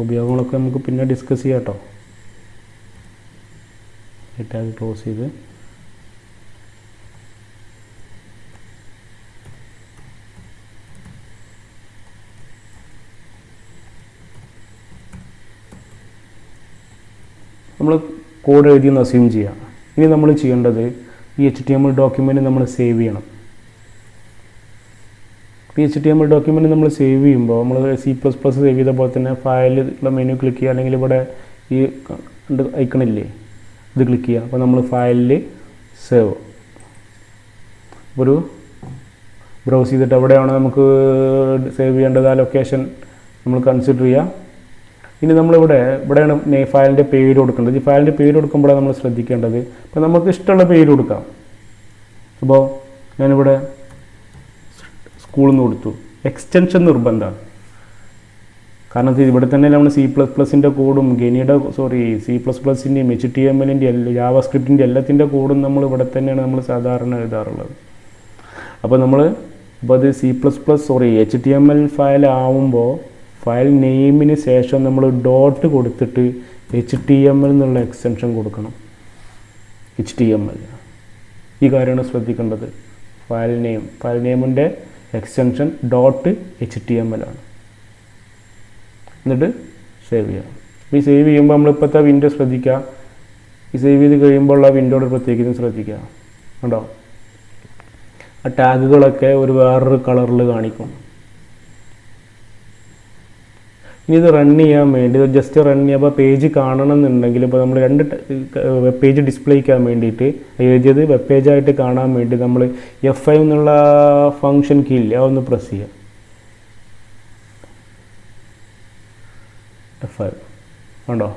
ഉപയോഗങ്ങളൊക്കെ നമുക്ക് പിന്നെ ഡിസ്കസ് ചെയ്യാം കേട്ടോ. ടാഗ് ക്ലോസ് ചെയ്ത് നമ്മൾ കോഡ് എഴുതിയെന്ന് അസ്യൂം ചെയ്യാം. ഇനി നമ്മൾ ചെയ്യേണ്ടത് ഈ HTML ഡോക്യുമെൻറ്റ് നമ്മൾ സേവ് ചെയ്യണം. ഈ HTML ഡോക്യുമെൻറ്റ് നമ്മൾ സേവ് ചെയ്യുമ്പോൾ നമ്മൾ C++ സേവ് ചെയ്ത പോലെ തന്നെ ഫയലിലുള്ള മെനു ക്ലിക്ക് ചെയ്യുക, അല്ലെങ്കിൽ ഇവിടെ ഈ ഐക്കണില്ലേ ഇത് ക്ലിക്ക് ചെയ്യുക. അപ്പോൾ നമ്മൾ ഫയലിൽ സേവ് ഒരു ബ്രൗസ് ചെയ്തിട്ട് എവിടെയാണ് നമുക്ക് സേവ് ചെയ്യേണ്ടത് ആ ലൊക്കേഷൻ നമ്മൾ കൺസിഡർ ചെയ്യുക. ഇനി ഇവിടെയാണ് ഫയലിൻ്റെ പേര് കൊടുക്കേണ്ടത്. ഈ ഫയലിൻ്റെ പേര് കൊടുക്കുമ്പോഴാണ് നമ്മൾ ശ്രദ്ധിക്കേണ്ടത്. അപ്പോൾ നമുക്ക് ഇഷ്ടമുള്ള പേര് കൊടുക്കാം. അപ്പോൾ ഞാനിവിടെ സ്കൂളിൽ നിന്ന് കൊടുത്തു. എക്സ്റ്റൻഷൻ നിർബന്ധമാണ്, കാരണം ഇവിടെ തന്നെ നമ്മൾ C++ൻ്റെ കോഡും C++ൻ്റെയും HTML-ൻ്റെയും ജാവാ സ്ക്രിപ്റ്റിൻ്റെ എല്ലാത്തിൻ്റെ കോഡും നമ്മൾ ഇവിടെ തന്നെയാണ് നമ്മൾ സാധാരണ എഴുതാറുള്ളത്. അപ്പോൾ അത് HTML ഫയൽ ആവുമ്പോൾ ഫയൽ നെയിമിന് ശേഷം നമ്മൾ ഡോട്ട് കൊടുത്തിട്ട് HTML എന്നുള്ള എക്സ്റ്റൻഷൻ കൊടുക്കണം. HTML ഈ കാര്യമാണ് ശ്രദ്ധിക്കേണ്ടത്. ഫയൽ നെയിമിൻ്റെ എക്സ്റ്റൻഷൻ .html ആണ്. എന്നിട്ട് സേവ് ചെയ്യാം. ഈ സേവ് ചെയ്യുമ്പോൾ നമ്മളിപ്പോഴത്തെ വിൻഡോ ശ്രദ്ധിക്കുക. ഈ സേവ് ചെയ്ത് കഴിയുമ്പോൾ ഉള്ള വിൻഡോയുടെ പ്രത്യേകിച്ചും ശ്രദ്ധിക്കുക. കണ്ടോ, ആ ടാഗുകളൊക്കെ വേറൊരു കളറിൽ കാണിക്കും. ഇനി ഇത് റൺ ചെയ്യാൻ വേണ്ടി ജസ്റ്റ് റൺ ചെയ്യുമ്പോൾ പേജ് കാണണം എന്നുണ്ടെങ്കിൽ ഇപ്പോൾ നമ്മൾ വെബ് പേജ് ഡിസ്പ്ലേ ചെയ്യാൻ വേണ്ടിയിട്ട് എഴുതിയത് വെബ് പേജായിട്ട് കാണാൻ വേണ്ടി നമ്മൾ F5 എന്നുള്ള ഫങ്ഷൻ കീ ഇല്ല, അതൊന്ന് പ്രസ് ചെയ്യുക. F5 കണ്ടോ,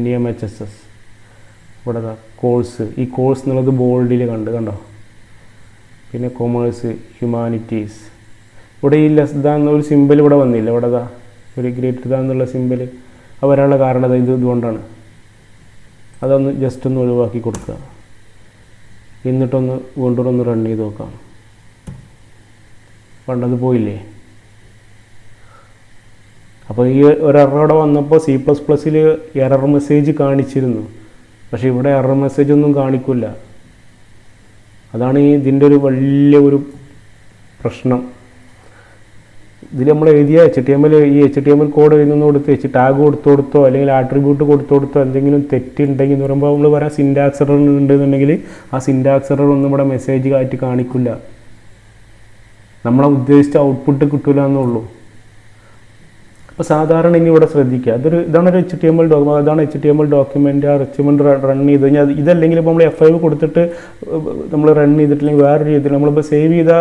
NEMHSS ഇവിടെ കോഴ്സ്, ഈ കോഴ്സ് എന്നുള്ളത് ബോൾഡിൽ കണ്ടോ. പിന്നെ കൊമേഴ്സ്, ഹ്യൂമാനിറ്റീസ്, ഇവിടെ ഈ ലെസ് ദാൻ എന്നൊരു സിമ്പിൾ ഇവിടെ വന്നില്ല. ഇവിടെ ഒരു ഗ്രേറ്റർ ദാൻ എന്നുള്ള സിമ്പിൾ വരാനുള്ള കാരണം ഇതുകൊണ്ടാണ്. അതൊന്ന് ജസ്റ്റ് ഒന്ന് ഒഴിവാക്കി കൊടുക്കുക. എന്നിട്ടൊന്ന് വീണ്ടും ഒന്ന് റൺ ചെയ്ത് നോക്കാം. പണ്ടത് പോയില്ലേ. അപ്പോൾ ഈ ഒരു എറർ ഇവിടെ വന്നപ്പോൾ C++ൽ എറർ മെസ്സേജ് കാണിച്ചിരുന്നു, പക്ഷേ ഇവിടെ എറർ മെസ്സേജ് ഒന്നും കാണിക്കില്ല. അതാണ് ഇതിൻ്റെ ഒരു വലിയ പ്രശ്നം. ഇതിൽ നമ്മൾ എഴുതിയ HTML കോഡ് എഴുതുന്നോടുത്ത് ടാഗ് കൊടുത്തോ അല്ലെങ്കിൽ ആട്രിബ്യൂട്ട് കൊടുത്തോ എന്തെങ്കിലും തെറ്റുണ്ടെങ്കിൽ എന്ന് പറയുമ്പോൾ നമ്മൾ പറയാം സിൻറ്റാക്സ് എറർ ഉണ്ടെന്നുണ്ടെങ്കിൽ ആ സിൻറ്റാക്സ് എറർ ഒന്നും ഇവിടെ മെസ്സേജ് ആയിട്ട് കാണിക്കില്ല. നമ്മളെ ഉദ്ദേശിച്ച ഔട്ട്പുട്ട് കിട്ടില്ല എന്നുള്ളൂ. അപ്പോൾ സാധാരണ ഇനി ഇവിടെ ശ്രദ്ധിക്കുക, ഇതാണ് HTML ഡോക്യുമെൻ്റ്. ആ ഡോക്യുമെൻ്റ് റൺ ചെയ്ത് കഴിഞ്ഞാൽ ഇതല്ലെങ്കിൽ ഇപ്പോൾ നമ്മൾ F5 കൊടുത്തിട്ട് നമ്മൾ റൺ ചെയ്തിട്ടില്ലെങ്കിൽ വേറെ രീതിയിൽ നമ്മളിപ്പോൾ സേവ് ചെയ്ത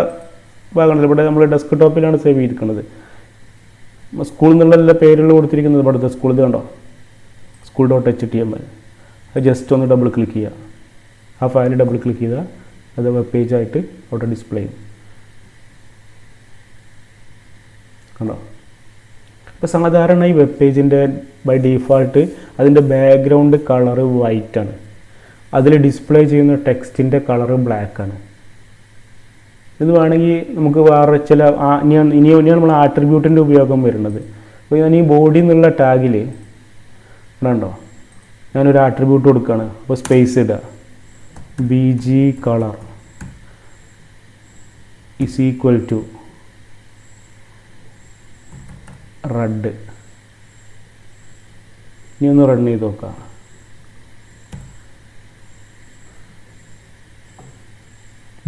ഭാഗമാണല്ലോ. ഇവിടെ നമ്മൾ ഡെസ്ക് ടോപ്പിലാണ് സേവ് ചെയ്തിരിക്കുന്നത്. സ്കൂൾ എന്നുള്ള പേരുകൾ കൊടുത്തിരിക്കുന്നത് ഇവിടുത്തെ സ്കൂൾ ഇത് കണ്ടോ, school.html. അത് ജസ്റ്റ് ഒന്ന് ഡബിൾ ക്ലിക്ക് ചെയ്യുക. ആ ഫയൽ ഡബിൾ ക്ലിക്ക് ചെയ്താൽ അത് വെബ് പേജായിട്ട് അവിടെ ഡിസ്പ്ലേ ചെയ്യും. കണ്ടോ. ഇപ്പോൾ സാധാരണ ഈ വെബ് പേജിൻ്റെ ബൈ ഡീഫാൾട്ട് അതിൻ്റെ ബാക്ക്ഗ്രൗണ്ട് കളറ് വൈറ്റാണ്, അതിൽ ഡിസ്പ്ലേ ചെയ്യുന്ന ടെക്സ്റ്റിൻ്റെ കളറ് ബ്ലാക്കാണ്. ഇത് വേണമെങ്കിൽ നമുക്ക് വേറെ ചില ഇനിയാണ് നമ്മൾ ആട്രിബ്യൂട്ടിൻ്റെ ഉപയോഗം വരുന്നത്. അപ്പോൾ ഞാൻ ഈ ബോഡി എന്നുള്ള ടാഗിൽ കണ്ടോ, ഞാനൊരു ആട്രിബ്യൂട്ട് കൊടുക്കുകയാണ്. അപ്പോൾ സ്പേസ് ഇടുക, BG കളർ = റെഡ്. ഇനി ഒന്ന് റൺ ചെയ്ത് നോക്കാം.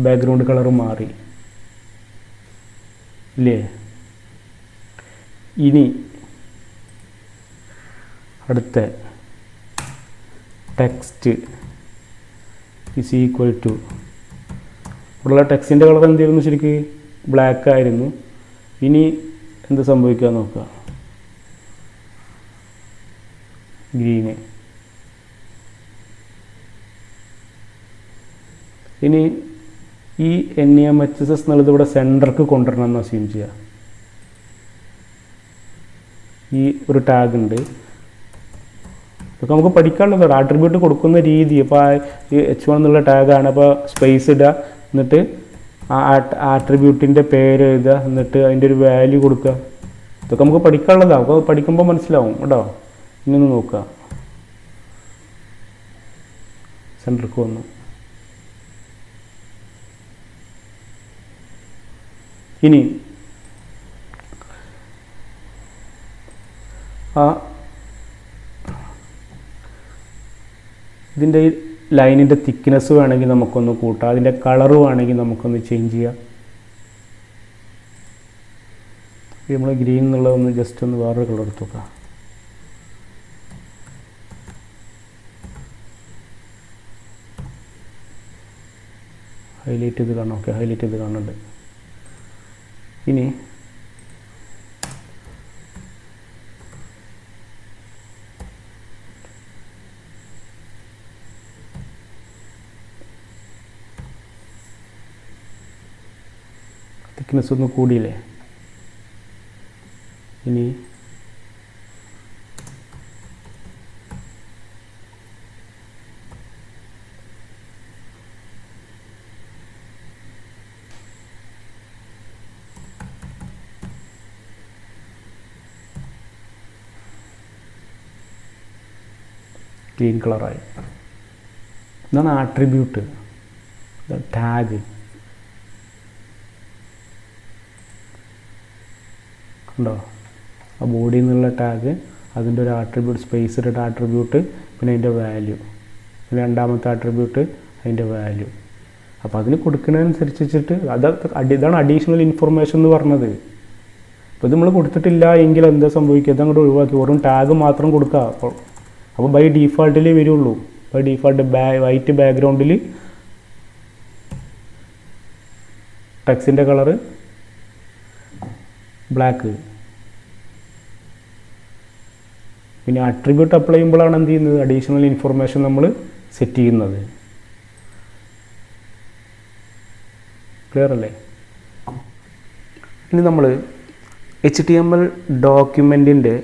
ബാക്ക്ഗ്രൗണ്ട് കളർ മാറി ഇല്ലേ. ഇനി അടുത്ത ടെക്സ്റ്റ് = ഇവിടെയുള്ള ടെക്സ്റ്റിൻ്റെ കളർ എന്തായിരുന്നു, ശരിക്കും ബ്ലാക്ക് ആയിരുന്നു. ഇനി എന്ത് സംഭവിക്കുക നോക്കുക, ഗ്രീന്. ഇനി ഈ NEMHSS എന്നുള്ളത് ഇവിടെ സെൻറ്റർക്ക് കൊണ്ടുവരണം എന്ന് അസ്യൂം ചെയ്യുക. ഈ ഒരു ടാഗ് ഉണ്ട്, ഇതൊക്കെ നമുക്ക് പഠിക്കാനുള്ളതാണ്. ആട്രിബ്യൂട്ട് കൊടുക്കുന്ന രീതി. അപ്പോൾ H1 എന്നുള്ള ടാഗാണ്, അപ്പോൾ സ്പേസ് ഇടുക, എന്നിട്ട് ആ ആട്രിബ്യൂട്ടിൻ്റെ പേര് എഴുതുക, എന്നിട്ട് അതിൻ്റെ ഒരു വാല്യൂ കൊടുക്കുക. ഇതൊക്കെ നമുക്ക് പഠിക്കാനുള്ളതാണ്. അപ്പോൾ പഠിക്കുമ്പോൾ മനസ്സിലാവും കേട്ടോ. ഇനി ഒന്ന് നോക്കുക, സെൻറ്റർക്ക് വന്നു. ഇനി ഇതിൻ്റെ ലൈനിൻ്റെ തിക്നെസ് വേണമെങ്കിൽ നമുക്കൊന്ന് കൂട്ടാം, അതിൻ്റെ കളറ് വേണമെങ്കിൽ നമുക്കൊന്ന് ചേഞ്ച് ചെയ്യാം. നമ്മൾ ഗ്രീൻ എന്നുള്ളതൊന്ന് ജസ്റ്റ് ഒന്ന് വേറൊരു കളർ എടുത്ത് നോക്കാം. ഹൈലൈറ്റ് ചെയ്ത് കാണാം. ഓക്കെ, ഹൈലൈറ്റ് ചെയ്ത് കാണുന്നുണ്ട്. ഇനി തിക്നെസ് ഒന്ന് കൂടിയില്ലേ. ഇനി ഗ്രീൻ കളറായി. ഇതാണ് ആട്രിബ്യൂട്ട്, ടാഗ്. ഉണ്ടോ ആ ബോഡി എന്നുള്ള ടാഗ്, അതിൻ്റെ ഒരു ആട്രിബ്യൂട്ട്, സ്പേസ് ഇട്ട ആട്രിബ്യൂട്ട്, പിന്നെ അതിൻ്റെ വാല്യൂ, പിന്നെ രണ്ടാമത്തെ ആട്രിബ്യൂട്ട് അതിൻ്റെ വാല്യൂ. അപ്പോൾ അതിന് കൊടുക്കുന്നതനുസരിച്ചിട്ട് ഇതാണ് അഡീഷണൽ ഇൻഫർമേഷൻ എന്ന് പറഞ്ഞത്. അപ്പോൾ ഇത് നമ്മൾ കൊടുത്തിട്ടില്ല എങ്കിൽ എന്താ സംഭവിക്കുക, അതങ്ങോട്ട് ഒഴിവാക്കി വെറും ടാഗ് മാത്രം കൊടുക്കുക. അപ്പോൾ ബൈ ഡീഫാൾട്ടിലേ വരുള്ളൂ. ബൈ ഡീഫാൾട്ട് വൈറ്റ് ബാക്ക്ഗ്രൗണ്ടിൽ ടെക്സ്റ്റിൻ്റെ കളറ് ബ്ലാക്ക്. പിന്നെ അട്രിബ്യൂട്ട് അപ്ലൈ ചെയ്യുമ്പോഴാണ് എന്ത് ചെയ്യുന്നത്, അഡീഷണൽ ഇൻഫർമേഷൻ നമ്മൾ സെറ്റ് ചെയ്യുന്നത്. ക്ലിയർ അല്ലേ? ഇനി നമ്മൾ HTML ഡോക്യുമെൻറ്റിൻ്റെ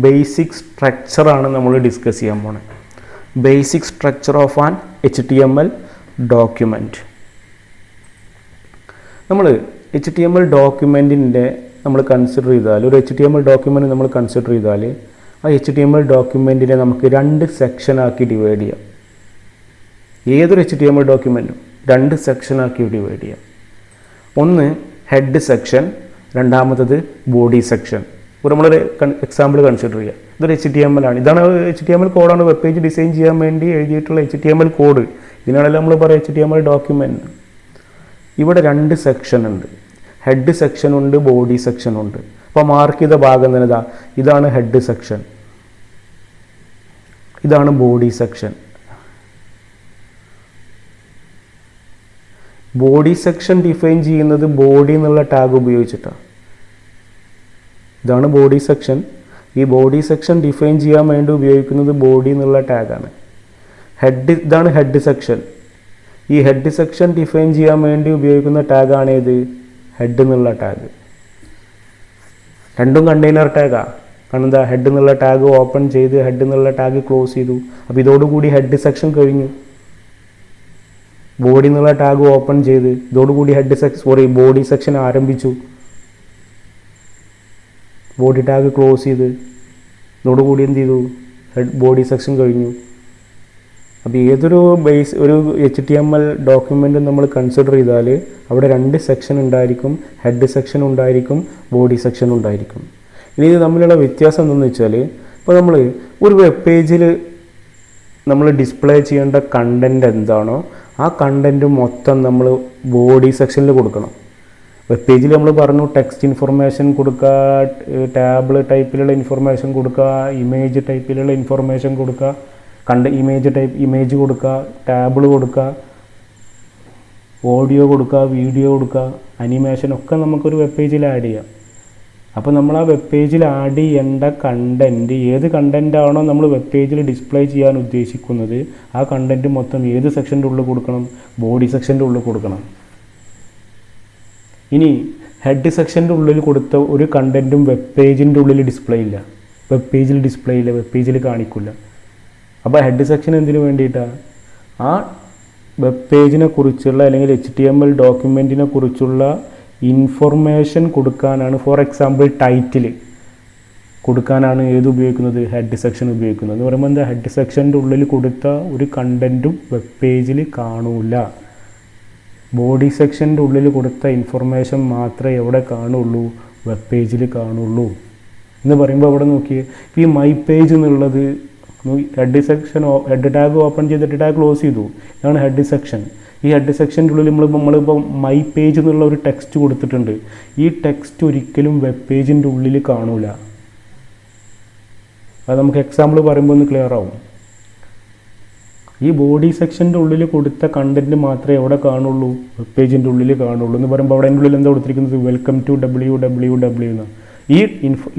ബേസിക് സ്ട്രക്ചറാണ് നമ്മൾ ഡിസ്കസ് ചെയ്യാൻ പോണത്. Basic structure of an HTML document. നമ്മൾ HTML ഡോക്യുമെൻറ്റിൻ്റെ നമ്മൾ കൺസിഡർ ചെയ്താൽ, ഒരു HTML ഡോക്യുമെൻറ്റ് നമ്മൾ കൺസിഡർ ചെയ്താൽ ആ HTML ഡോക്യുമെൻറ്റിനെ നമുക്ക് 2 സെക്ഷനാക്കി ഡിവൈഡ് ചെയ്യാം. ഏതൊരു HTML ഡോക്യുമെൻറ്റും 2 സെക്ഷനാക്കി ഡിവൈഡ് ചെയ്യാം. ഒന്ന് ഹെഡ് സെക്ഷൻ, രണ്ടാമത്തത് ബോഡി സെക്ഷൻ. ഒരു നമ്മളൊരു എക്സാമ്പിൾ കൺസിഡർ ചെയ്യുക. ഇതൊരു HTML ആണ്. ഇതാണ് HTML കോഡാണ്, വെബ് പേജ് ഡിസൈൻ ചെയ്യാൻ വേണ്ടി എഴുതിയിട്ടുള്ള HTML കോഡ്. ഇതിനാണല്ലോ നമ്മൾ പറയുക HTML ഡോക്യുമെൻറ്റ്. ഇവിടെ 2 സെക്ഷൻ ഉണ്ട്, ഹെഡ് സെക്ഷൻ ഉണ്ട്, ബോഡി സെക്ഷൻ ഉണ്ട്. അപ്പോൾ മാർക്ക് ചെയ്ത ഭാഗം തന്നെ ഇതാണ് ഹെഡ് സെക്ഷൻ, ഇതാണ് body section. Body section define ചെയ്യുന്നത് ബോഡി എന്നുള്ള ടാഗ് ഉപയോഗിച്ചിട്ടാണ്. ഇതാണ് ബോഡി സെക്ഷൻ. ഈ ബോഡി സെക്ഷൻ ഡിഫൈൻ ചെയ്യാൻ വേണ്ടി ഉപയോഗിക്കുന്നത് ബോഡി എന്നുള്ള ടാഗാണ്. ഇതാണ് ഹെഡ് സെക്ഷൻ. ഈ ഹെഡ് സെക്ഷൻ ഡിഫൈൻ ചെയ്യാൻ വേണ്ടി ഉപയോഗിക്കുന്ന ടാഗാണ് ഏത്, ഹെഡ് എന്നുള്ള ടാഗ്. രണ്ടും കണ്ടെയ്നർ ടാഗാണ്. കാരണം എന്താ, ഹെഡ് എന്നുള്ള ടാഗ് ഓപ്പൺ ചെയ്ത് ഹെഡ് എന്നുള്ള ടാഗ് ക്ലോസ് ചെയ്തു. അപ്പോൾ ഇതോടുകൂടി ഹെഡ് സെക്ഷൻ കഴിഞ്ഞു. ബോഡി എന്നുള്ള ടാഗ് ഓപ്പൺ ചെയ്ത് ഇതോടുകൂടി ബോഡി സെക്ഷൻ ആരംഭിച്ചു. ബോഡി ടാഗ് ക്ലോസ് ചെയ്ത് ഇതോടുകൂടി എന്ത് ചെയ്തു, ബോഡി സെക്ഷൻ കഴിഞ്ഞു. അപ്പോൾ ഏതൊരു ഒരു HTML ഡോക്യുമെൻറ്റ് നമ്മൾ കൺസിഡർ ചെയ്താൽ അവിടെ 2 സെക്ഷൻ ഉണ്ടായിരിക്കും, ഹെഡ് സെക്ഷൻ ഉണ്ടായിരിക്കും, ബോഡി സെക്ഷൻ ഉണ്ടായിരിക്കും. ഇനി ഇത് തമ്മിലുള്ള വ്യത്യാസം എന്താണെന്ന് വെച്ചാൽ, ഇപ്പോൾ നമ്മൾ ഒരു വെബ് പേജിൽ നമ്മൾ ഡിസ്പ്ലേ ചെയ്യേണ്ട കണ്ടൻറ്റ് എന്താണോ ആ കണ്ടൻറ്റ് മൊത്തം നമ്മൾ ബോഡി സെക്ഷനിൽ കൊടുക്കണം. വെബ് പേജിൽ നമ്മൾ പറഞ്ഞു ടെക്സ്റ്റ് ഇൻഫർമേഷൻ കൊടുക്കുക, ടാബിൾ ടൈപ്പിലുള്ള ഇൻഫർമേഷൻ കൊടുക്കുക, ഇമേജ് ടൈപ്പിലുള്ള ഇൻഫർമേഷൻ കൊടുക്കുക, ഇമേജ് കൊടുക്കുക, ടാബിൾ കൊടുക്കുക, ഓഡിയോ കൊടുക്കുക, വീഡിയോ കൊടുക്കുക, അനിമേഷൻ ഒക്കെ നമുക്കൊരു വെബ് പേജിൽ ആഡ് ചെയ്യാം. അപ്പോൾ നമ്മൾ ആ വെബ് പേജിൽ ആഡ് ചെയ്യേണ്ട കണ്ടൻറ്റ്, ഏത് കണ്ടൻറ്റാണോ നമ്മൾ വെബ് പേജിൽ ഡിസ്പ്ലേ ചെയ്യാൻ ഉദ്ദേശിക്കുന്നത് ആ കണ്ടൻറ്റ് മൊത്തം ഏത് സെക്ഷൻ്റെ ഉള്ളിൽ കൊടുക്കണം, ബോഡി സെക്ഷൻ്റെ ഉള്ളിൽ കൊടുക്കണം. ഇനി ഹെഡ് സെക്ഷൻ്റെ ഉള്ളിൽ കൊടുത്ത ഒരു കണ്ടൻറ്റും വെബ് പേജിൻ്റെ ഉള്ളിൽ ഡിസ്പ്ലേ ഇല്ല, വെബ് പേജിൽ കാണിക്കില്ല. അപ്പോൾ ഹെഡ് സെക്ഷൻ എന്തിനു വേണ്ടിയിട്ടാണ്, ആ വെബ് പേജിനെ കുറിച്ചുള്ള അല്ലെങ്കിൽ HTML ഡോക്യുമെൻറ്റിനെ കുറിച്ചുള്ള ഇൻഫർമേഷൻ കൊടുക്കാനാണ്. ഫോർ എക്സാമ്പിൾ ടൈറ്റിൽ കൊടുക്കാനാണ് ഏത് ഉപയോഗിക്കുന്നത്, ഹെഡ് സെക്ഷൻ ഉപയോഗിക്കുന്നത്. എന്ന് പറയുമ്പോൾ എന്താ, ഹെഡ് സെക്ഷൻ്റെ ഉള്ളിൽ കൊടുത്ത ഒരു കണ്ടൻറ്റും വെബ് പേജിൽ കാണൂല. ബോഡി സെക്ഷൻ്റെ ഉള്ളിൽ കൊടുത്ത ഇൻഫർമേഷൻ മാത്രമേ എവിടെ കാണുള്ളൂ, വെബ് പേജിൽ കാണുള്ളൂ. എന്ന് പറയുമ്പോൾ അവിടെ നോക്കിയേ, ഈ മൈ പേജ് എന്നുള്ളത് ഹെഡ് ടാഗ് ഓപ്പൺ ചെയ്തിട്ട് ടാഗ് ക്ലോസ് ചെയ്തു. ഇതാണ് ഹെഡ് സെക്ഷൻ. ഈ ഹെഡ് സെക്ഷൻ്റെ ഉള്ളിൽ നമ്മളിപ്പോൾ മൈ പേജ് എന്നുള്ള ഒരു ടെക്സ്റ്റ് കൊടുത്തിട്ടുണ്ട്. ഈ ടെക്സ്റ്റ് ഒരിക്കലും വെബ് പേജിൻ്റെ ഉള്ളിൽ കാണൂല. അത് നമുക്ക് എക്സാമ്പിൾ പറയുമ്പോൾ ഒന്ന് ക്ലിയർ ആവും. ഈ ബോഡി സെക്ഷൻ്റെ ഉള്ളിൽ കൊടുത്ത കണ്ടൻറ്റ് മാത്രമേ എവിടെ കാണുള്ളൂ, വെബ് പേജിൻ്റെ ഉള്ളിൽ കാണുള്ളൂ. എന്ന് പറയുമ്പോൾ അവിടെ ഉള്ളിൽ എന്താ കൊടുത്തിരിക്കുന്നത്, വെൽക്കം ടു www എന്ന്.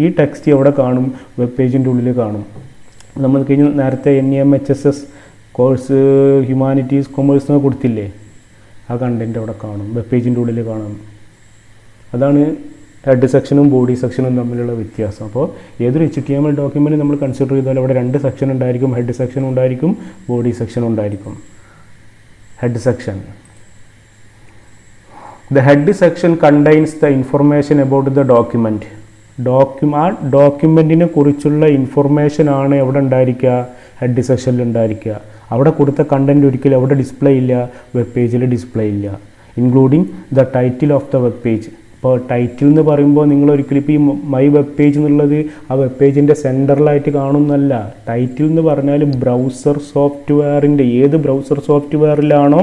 ഈ ടെക്സ്റ്റ് എവിടെ കാണും, വെബ് പേജിൻ്റെ ഉള്ളിൽ കാണും. നമ്മൾ കഴിഞ്ഞ് നേരത്തെ NEMHSS കോഴ്സ് ഹ്യൂമാനിറ്റീസ് കൊമേഴ്സ് എന്നൊക്കെ കൊടുത്തില്ലേ, ആ കണ്ടൻറ്റ് അവിടെ കാണും, വെബ് പേജിൻ്റെ ഉള്ളിൽ കാണും. അതാണ് ഹെഡ് സെക്ഷനും ബോഡി സെക്ഷനും തമ്മിലുള്ള വ്യത്യാസം. അപ്പോൾ ഏതൊരു HTML ഡോക്യുമെൻറ്റ് നമ്മൾ കൺസിഡർ ചെയ്താൽ അവിടെ 2 സെക്ഷൻ ഉണ്ടായിരിക്കും, ഹെഡ് സെക്ഷൻ ഉണ്ടായിരിക്കും, ബോഡി സെക്ഷൻ ഉണ്ടായിരിക്കും. Head section. The head section contains the information about the document. ആ ഡോക്യുമെൻറ്റിനെ കുറിച്ചുള്ള ഇൻഫർമേഷൻ ആണ് എവിടെ ഉണ്ടായിരിക്കുക, ഹെഡ് സെക്ഷനിൽ ഉണ്ടായിരിക്കുക. അവിടെ കൊടുത്ത കണ്ടൻറ്റ് ഒരിക്കലും അവിടെ ഡിസ്പ്ലേ ഇല്ല, വെബ് പേജിൽ ഡിസ്പ്ലേ ഇല്ല. Including the title of the web page. ഇപ്പോൾ ടൈറ്റിൽ എന്ന് പറയുമ്പോൾ നിങ്ങൾ ഒരിക്കലും ഇപ്പോൾ ഈ മൈ വെബ് പേജ് എന്നുള്ളത് ആ വെബ് പേജിൻ്റെ സെൻറ്ററിലായിട്ട് കാണുന്നല്ല. ടൈറ്റിൽ എന്ന് പറഞ്ഞാൽ ബ്രൗസർ സോഫ്റ്റ്വെയറിൻ്റെ ഏത് ബ്രൗസർ സോഫ്റ്റ്വെയറിലാണോ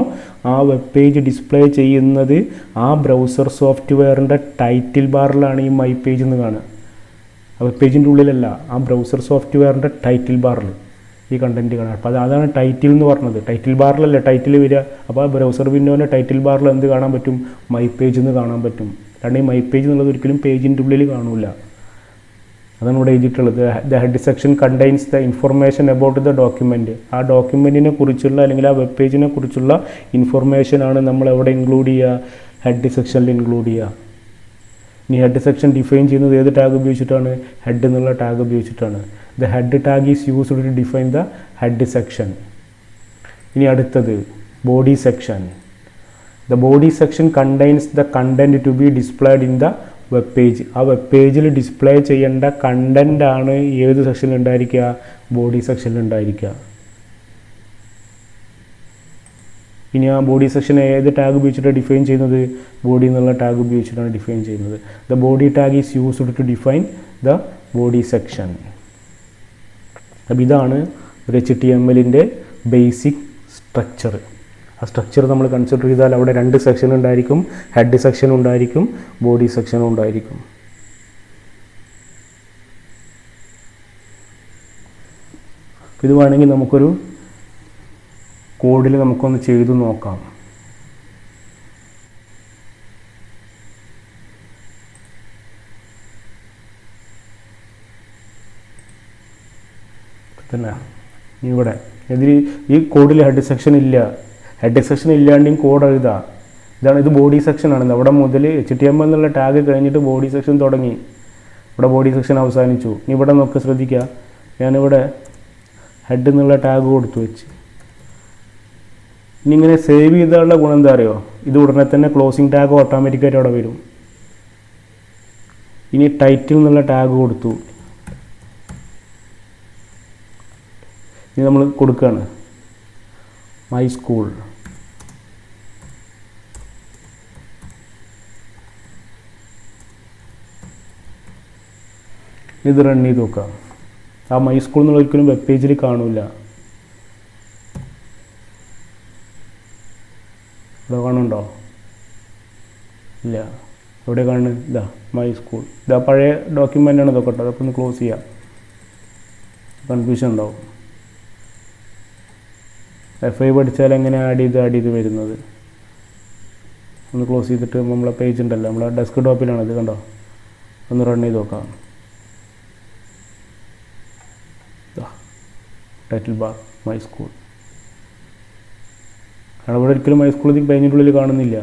ആ വെബ് പേജ് ഡിസ്പ്ലേ ചെയ്യുന്നത് ആ ബ്രൗസർ സോഫ്റ്റ്വെയറിൻ്റെ ടൈറ്റിൽ ബാറിലാണ് ഈ മൈ പേജ് എന്ന് കാണുക. ആ വെബ് പേജിൻ്റെ ഉള്ളിലല്ല, ആ ബ്രൗസർ സോഫ്റ്റ്വെയറിൻ്റെ ടൈറ്റിൽ ബാറിൽ ഈ കണ്ടൻറ്റ് കാണാം. അപ്പോൾ അതാണ് ടൈറ്റിൽ എന്ന് പറഞ്ഞത്. ടൈറ്റിൽ ബാറിലല്ല ടൈറ്റിൽ വരിക. അപ്പോൾ ആ ബ്രൗസർ വിൻഡോൻ്റെ ടൈറ്റിൽ ബാറിൽ എന്ത് കാണാൻ പറ്റും, മൈ പേജ് എന്ന് കാണാൻ പറ്റും. കാരണം ഈ മൈ പേജ് എന്നുള്ളത് ഒരിക്കലും പേജിൻ്റെ ഉള്ളിൽ കാണില്ല. അതാണ് ഇവിടെ എഴുതിയിട്ടുള്ളത്. The head section contains the information about the document. ആ ഡോക്യുമെൻറ്റിനെ കുറിച്ചുള്ള അല്ലെങ്കിൽ ആ വെബ് പേജിനെ കുറിച്ചുള്ള ഇൻഫർമേഷനാണ് നമ്മൾ എവിടെ ഇൻക്ലൂഡ് ചെയ്യുക, ഹെഡ് സെക്ഷനിൽ ഇൻക്ലൂഡ് ചെയ്യുക. ഇനി ഹെഡ് സെക്ഷൻ ഡിഫൈൻ ചെയ്യുന്നത് ഏത് ടാഗ് ഉപയോഗിച്ചിട്ടാണ്, ഹെഡ് എന്നുള്ള ടാഗ് ഉപയോഗിച്ചിട്ടാണ്. The head tag is used to define the head section. ഇനി അടുത്തത് body section. The body section contains the content to be displayed in the web page. ആ web പേജിൽ display ചെയ്യേണ്ട കണ്ടൻ്റ് ആണ് ഏത് സെക്ഷനിൽ ഉണ്ടായിരിക്കുക, ബോഡി സെക്ഷനിൽ ഉണ്ടായിരിക്കുക. ഇനി ആ ബോഡി സെക്ഷൻ ഏത് ടാഗ് ഉപയോഗിച്ചിട്ടാണ് ഡിഫൈൻ ചെയ്യുന്നത്, ബോഡി എന്നുള്ള ടാഗ് ഉപയോഗിച്ചിട്ടാണ് ഡിഫൈൻ ചെയ്യുന്നത്. The body tag is used to define the body section. അപ്പോൾ ഇതാണ് ഒരു HTMLൻ്റെ ബേസിക് സ്ട്രക്ചർ. ആ സ്ട്രക്ചർ നമ്മൾ കൺസിഡർ ചെയ്താൽ അവിടെ 2 സെക്ഷൻ ഉണ്ടായിരിക്കും, ഹെഡ് സെക്ഷൻ ഉണ്ടായിരിക്കും, ബോഡി സെക്ഷനും ഉണ്ടായിരിക്കും. ഇത് വേണമെങ്കിൽ നമുക്കൊരു കോഡിൽ നമുക്കൊന്ന് ചെയ്തു നോക്കാം. തന്നെ ഇവിടെ ഈ കോഡിൽ ഹെഡ് സെക്ഷൻ ഇല്ല. ഹെഡ് സെക്ഷൻ ഇല്ലാണ്ടും കോഡ് എഴുതാം. ഇത് ബോഡി സെക്ഷനാണ്. അവിടെ മുതൽ HTML എന്നുള്ള ടാഗ് കഴിഞ്ഞിട്ട് ബോഡി സെക്ഷൻ തുടങ്ങി, ഇവിടെ ബോഡി സെക്ഷൻ അവസാനിച്ചു. ഇനി ഇവിടെ നോക്കുക, ശ്രദ്ധിക്കുക, ഞാനിവിടെ ഹെഡ് എന്നുള്ള ടാഗ് കൊടുത്തു വെച്ച്. ഇനി ഇങ്ങനെ സേവ് ചെയ്താലുള്ള ഗുണം എന്താ അറിയോ, ഇത് ഉടനെ തന്നെ ക്ലോസിങ് ടാഗ് ഓട്ടോമാറ്റിക്കായിട്ട് അവിടെ വരും. ഇനി ടൈറ്റിൽ എന്നുള്ള ടാഗ് കൊടുത്തു. ഇനി നമ്മൾ കൊടുക്കുകയാണ് മൈ സ്കൂൾ. ഇത് റൺ ചെയ്ത് നോക്കാം. ആ മൈ സ്കൂൾ എന്നുള്ള ഒരിക്കലും വെബ് പേജിൽ കാണില്ല. ഇവിടെ കാണുന്നുണ്ടോ, ഇല്ല. എവിടെ കാണുന്നത്, ഇതാ മൈ സ്കൂൾ. ഇതാ പഴയ ഡോക്യുമെൻ്റാണ് ഇതൊക്കെ കേട്ടോ. അതൊക്കെ ഒന്ന് ക്ലോസ് ചെയ്യാം, കൺഫ്യൂഷൻ ഉണ്ടാവും. F5 പഠിച്ചാൽ എങ്ങനെ ആഡ് ചെയ്ത് വരുന്നത്. ഒന്ന് ക്ലോസ് ചെയ്തിട്ട് നമ്മളെ പേജ് ഉണ്ടല്ലോ, നമ്മളെ ഡെസ്ക് ടോപ്പിലാണത്, കണ്ടോ. ഒന്ന് റൺ ചെയ്ത് നോക്കാം. Title bar my school. അവിടെ ഒരിക്കലും മൈ സ്കൂൾ പേജിൻ്റെ ഉള്ളിൽ കാണുന്നില്ല.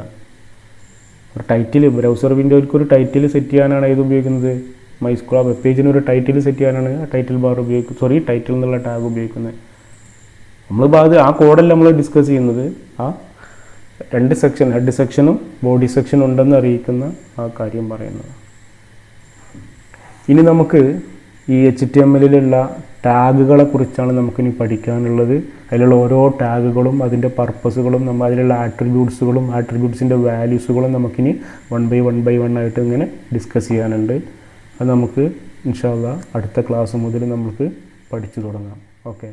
ഒരു ടൈറ്റിൽ ബ്രൗസർ വിൻഡോയ്ക്ക് ഒരു ടൈറ്റിൽ സെറ്റ് ചെയ്യാനാണ് ഇത് ഉപയോഗിക്കുന്നത്. മൈ സ്കൂൾ ആ വെബ് പേജിന് ഒരു ടൈറ്റിൽ സെറ്റ് ചെയ്യാനാണ് ആ ടൈറ്റിൽ ബാർ ടൈറ്റിൽ എന്നുള്ള ടാഗ് ഉപയോഗിക്കുന്നത്. ആ കോഡല്ല നമ്മൾ ഡിസ്കസ് ചെയ്യുന്നത്. ആ 2 സെക്ഷൻ, ഹെഡ് സെക്ഷനും ബോഡി സെക്ഷനും ഉണ്ടെന്ന് അറിയിക്കുന്ന ആ കാര്യം പറയുന്നത്. ഇനി നമുക്ക് ഈ HTMLലുള്ള ടാഗുകളെ കുറിച്ചാണ് നമുക്കിനി പഠിക്കാനുള്ളത്. അതിലുള്ള ഓരോ ടാഗുകളും അതിൻ്റെ പർപ്പസുകളും അതിലുള്ള ആട്രിബ്യൂട്ട്സിൻ്റെ വാല്യൂസുകളും നമുക്കിനി 1 by 1 ആയിട്ട് ഇങ്ങനെ ഡിസ്കസ് ചെയ്യാനുണ്ട്. അത് നമുക്ക് ഇൻഷാ അല്ലാഹ് അടുത്ത ക്ലാസ് മുതൽ നമുക്ക് പഠിച്ചു തുടങ്ങാം. ഓക്കെ.